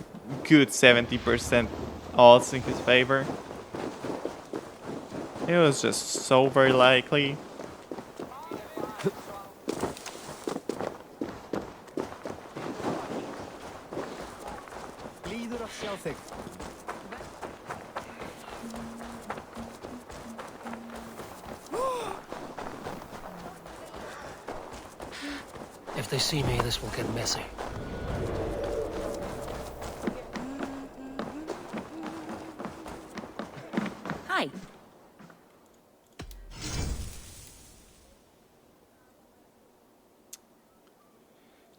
good 70% odds in his favor. It was just so very likely. If they see me, this will get messy. Hi.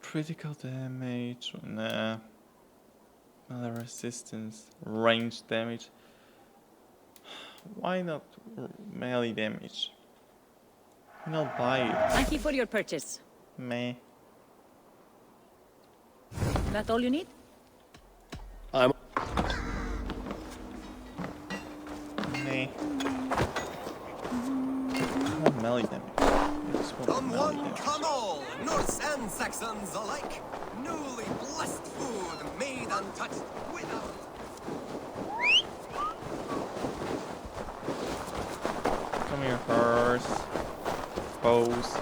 Critical damage, nah. Melee resistance, range damage. Why not melee damage? Why not buy it? Thank you for your purchase. Meh. That all you need? I'm... Meh. I want melee damage. I just want Come melee one, damage. come all, Norse and Saxons alike. Newly blessed food, made untouched without. Come here, horse. Pose.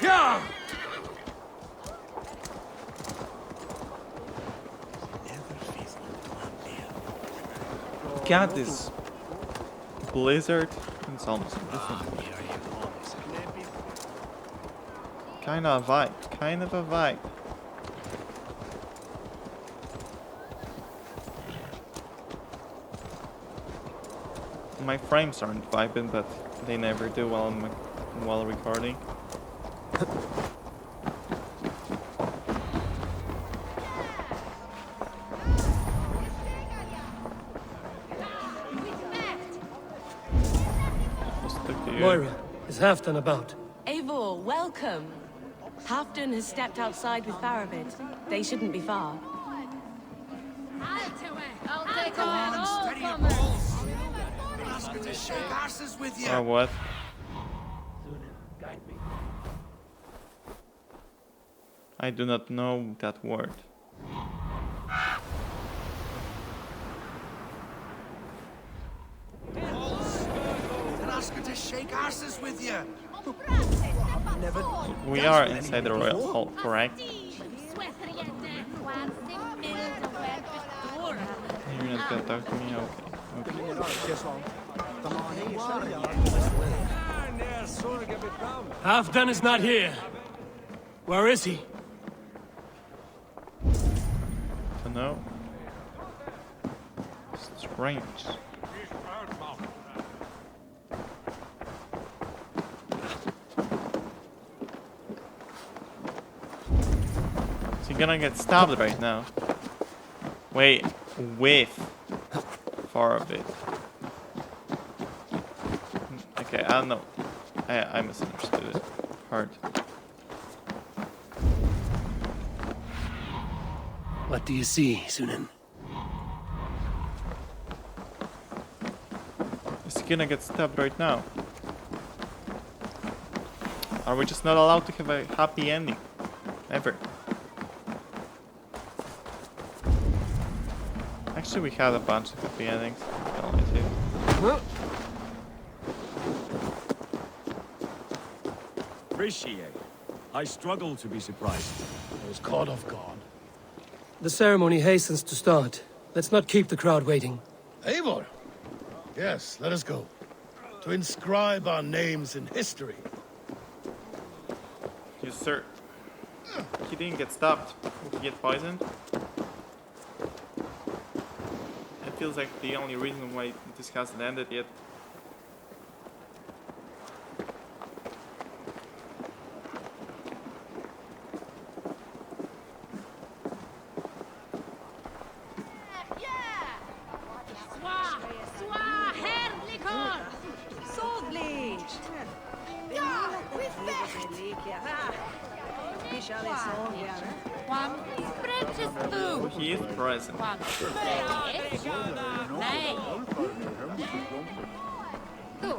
Yeah! Got this. Blizzard and almost different. Kind of a vibe. Kind of a vibe. My frames aren't vibing, but they never do while recording. Moira, is Halfdan about? Eivor, welcome. Halfdan has stepped outside with Faravid. They shouldn't be far. I'll take Come on, steady your balls. Been asking to shake asses with you. What? I do not know that word. Been asking to shake asses with you. Never. We are inside the royal hall, correct? You're not gonna talk to me? Okay. Halfdan is not here. Where is he? Don't know. Strange. Is he gonna get stabbed right now? Wait, whiff. Far of it. Okay, I don't know. I misunderstood it. Hard. What do you see, Sunan? Is he gonna get stabbed right now? Are we just not allowed to have a happy ending? Ever. Actually, we had a bunch of happy endings. Appreciate. I struggle to be surprised. I was caught off guard. The ceremony hastens to start. Let's not keep the crowd waiting. Eivor! Yes, let us go. To inscribe our names in history. Yes, sir. He didn't get stabbed. Did he get poisoned? It feels like the only reason why this hasn't ended yet. He is present. Nei. Þú,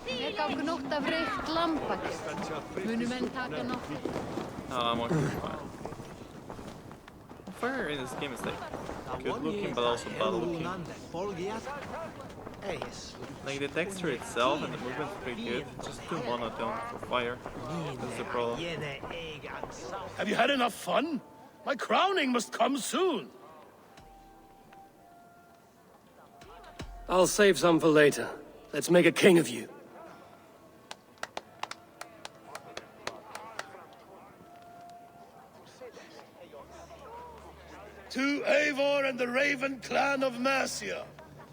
er gangur nótt af reykt lambakjöt. Munu menn taka nótt? No, I'm okay. Fine. Fire in this game is like good looking, but also bad looking. Like the texture itself and the movement is pretty good. It's just too monotone for fire. That's the problem. Have you had enough fun? My crowning must come soon. I'll save some for later. Let's make a king of you. To Eivor and the Raven clan of Mercia,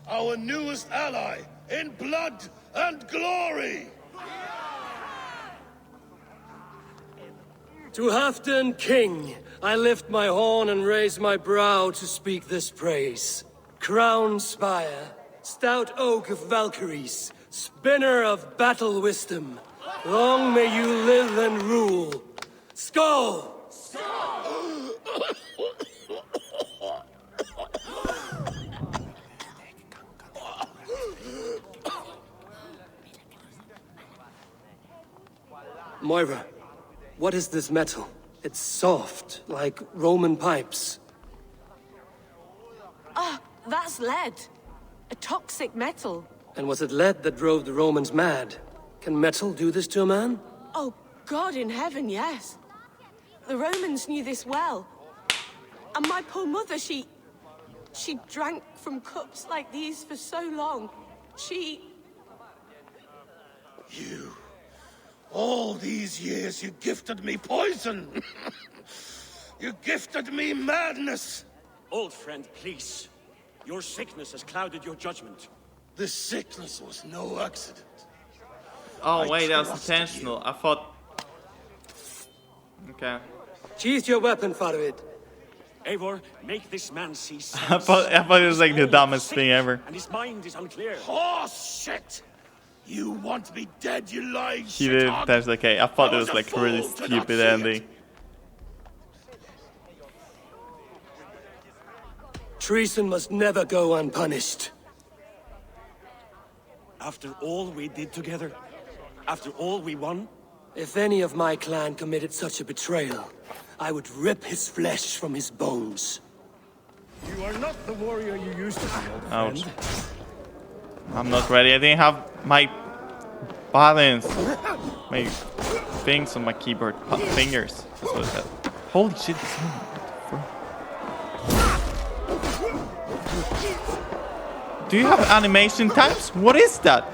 our newest ally in blood and glory! To Halfdan King, I lift my horn and raise my brow to speak this praise. Crown spire, stout oak of Valkyries, spinner of battle wisdom, long may you live and rule. Skull! Moira, what is this metal? It's soft, like Roman pipes. Ah, that's lead. A toxic metal. And was it lead that drove the Romans mad? Can metal do this to a man? Oh, God in heaven, yes. The Romans knew this well. And my poor mother, she drank from cups like these for so long. You... All these years you gifted me poison! You gifted me madness! Old friend, please. Your sickness has clouded your judgment. This sickness was no accident. Oh wait, that was intentional. I thought... Okay. Sheathe your weapon, Farid. Eivor, make this man see sense. I thought it was like the dumbest thing ever. And his mind is unclear. Oh, shit! You want me dead, you lying He didn't touch the K. I thought it was like a really stupid ending. Treason must never go unpunished. After all we did together? After all we won? If any of my clan committed such a betrayal, I would rip his flesh from his bones. You are not the warrior you used to be, old Ouch. friend. I'm not ready. I didn't have my buttons. My things on my keyboard. Fingers. That's what it said. Holy shit. Do you have animation times? What is that?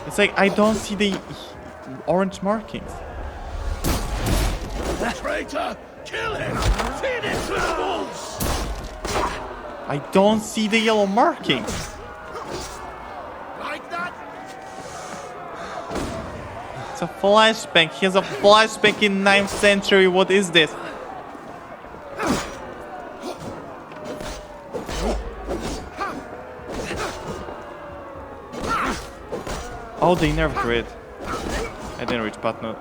It's like I don't see the orange markings. Traitor! Kill him! Feed him to the wolves! I don't see the yellow markings. Like that? It's a flashbang. He has a flashbang in 9th century. What is this? Oh, they nerfed Grid. I didn't reach patch notes.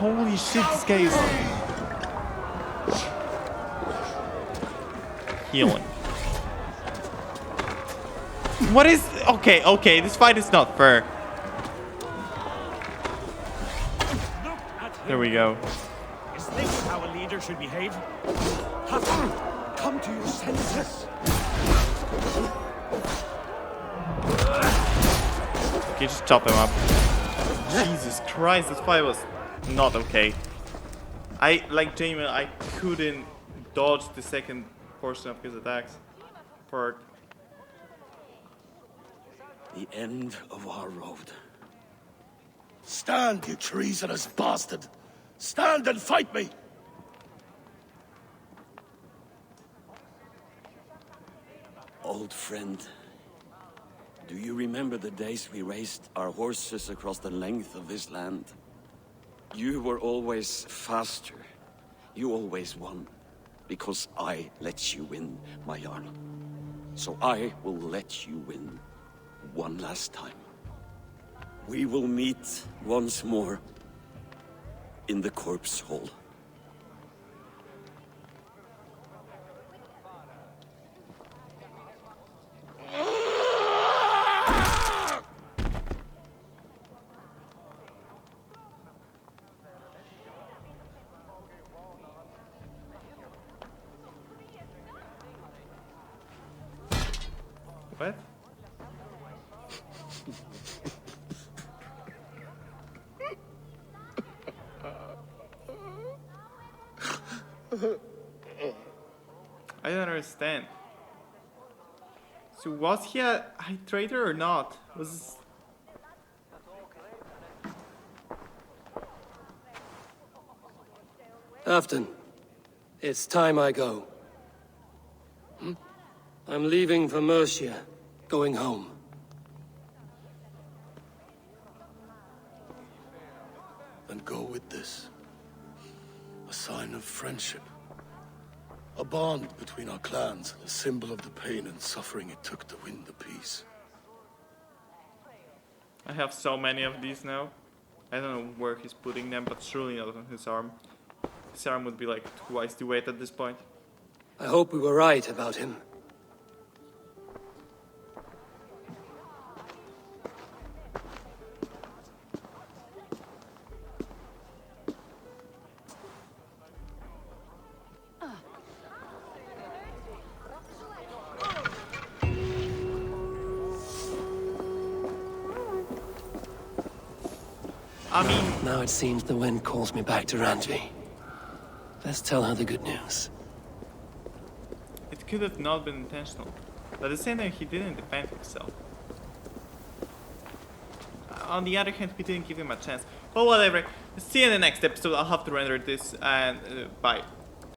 Holy shit, this guy is healing. What is... Okay, this fight is not fair. There we go. Is this how a leader should behave? Halfdan, come to your senses. Okay, just chop him up. Jesus Christ, this fight was not okay. Like Jamie, I couldn't dodge the second portion of his attacks. Perk. The end of our road. Stand, you treasonous bastard! Stand and fight me! Old friend, do you remember the days we raced our horses across the length of this land? You were always faster. You always won. Because I let you win, my Jarl. So I will let you win one last time. We will meet once more in the corpse hall. What? I don't understand. So was he a high trader or not? Was Afton, it's time I go. I'm leaving for Mercia, going home. Then go with this. A sign of friendship. A bond between our clans, a symbol of the pain and suffering it took to win the peace. I have so many of these now. I don't know where he's putting them, but surely not on his arm. His arm would be like twice the weight at this point. I hope we were right about him. I mean... Now it seems the wind calls me back to Randvi. Let's tell her the good news. It could have not been intentional. But at the same time, he didn't defend himself. On the other hand, we didn't give him a chance. But whatever. See you in the next episode. I'll have to render this and bye.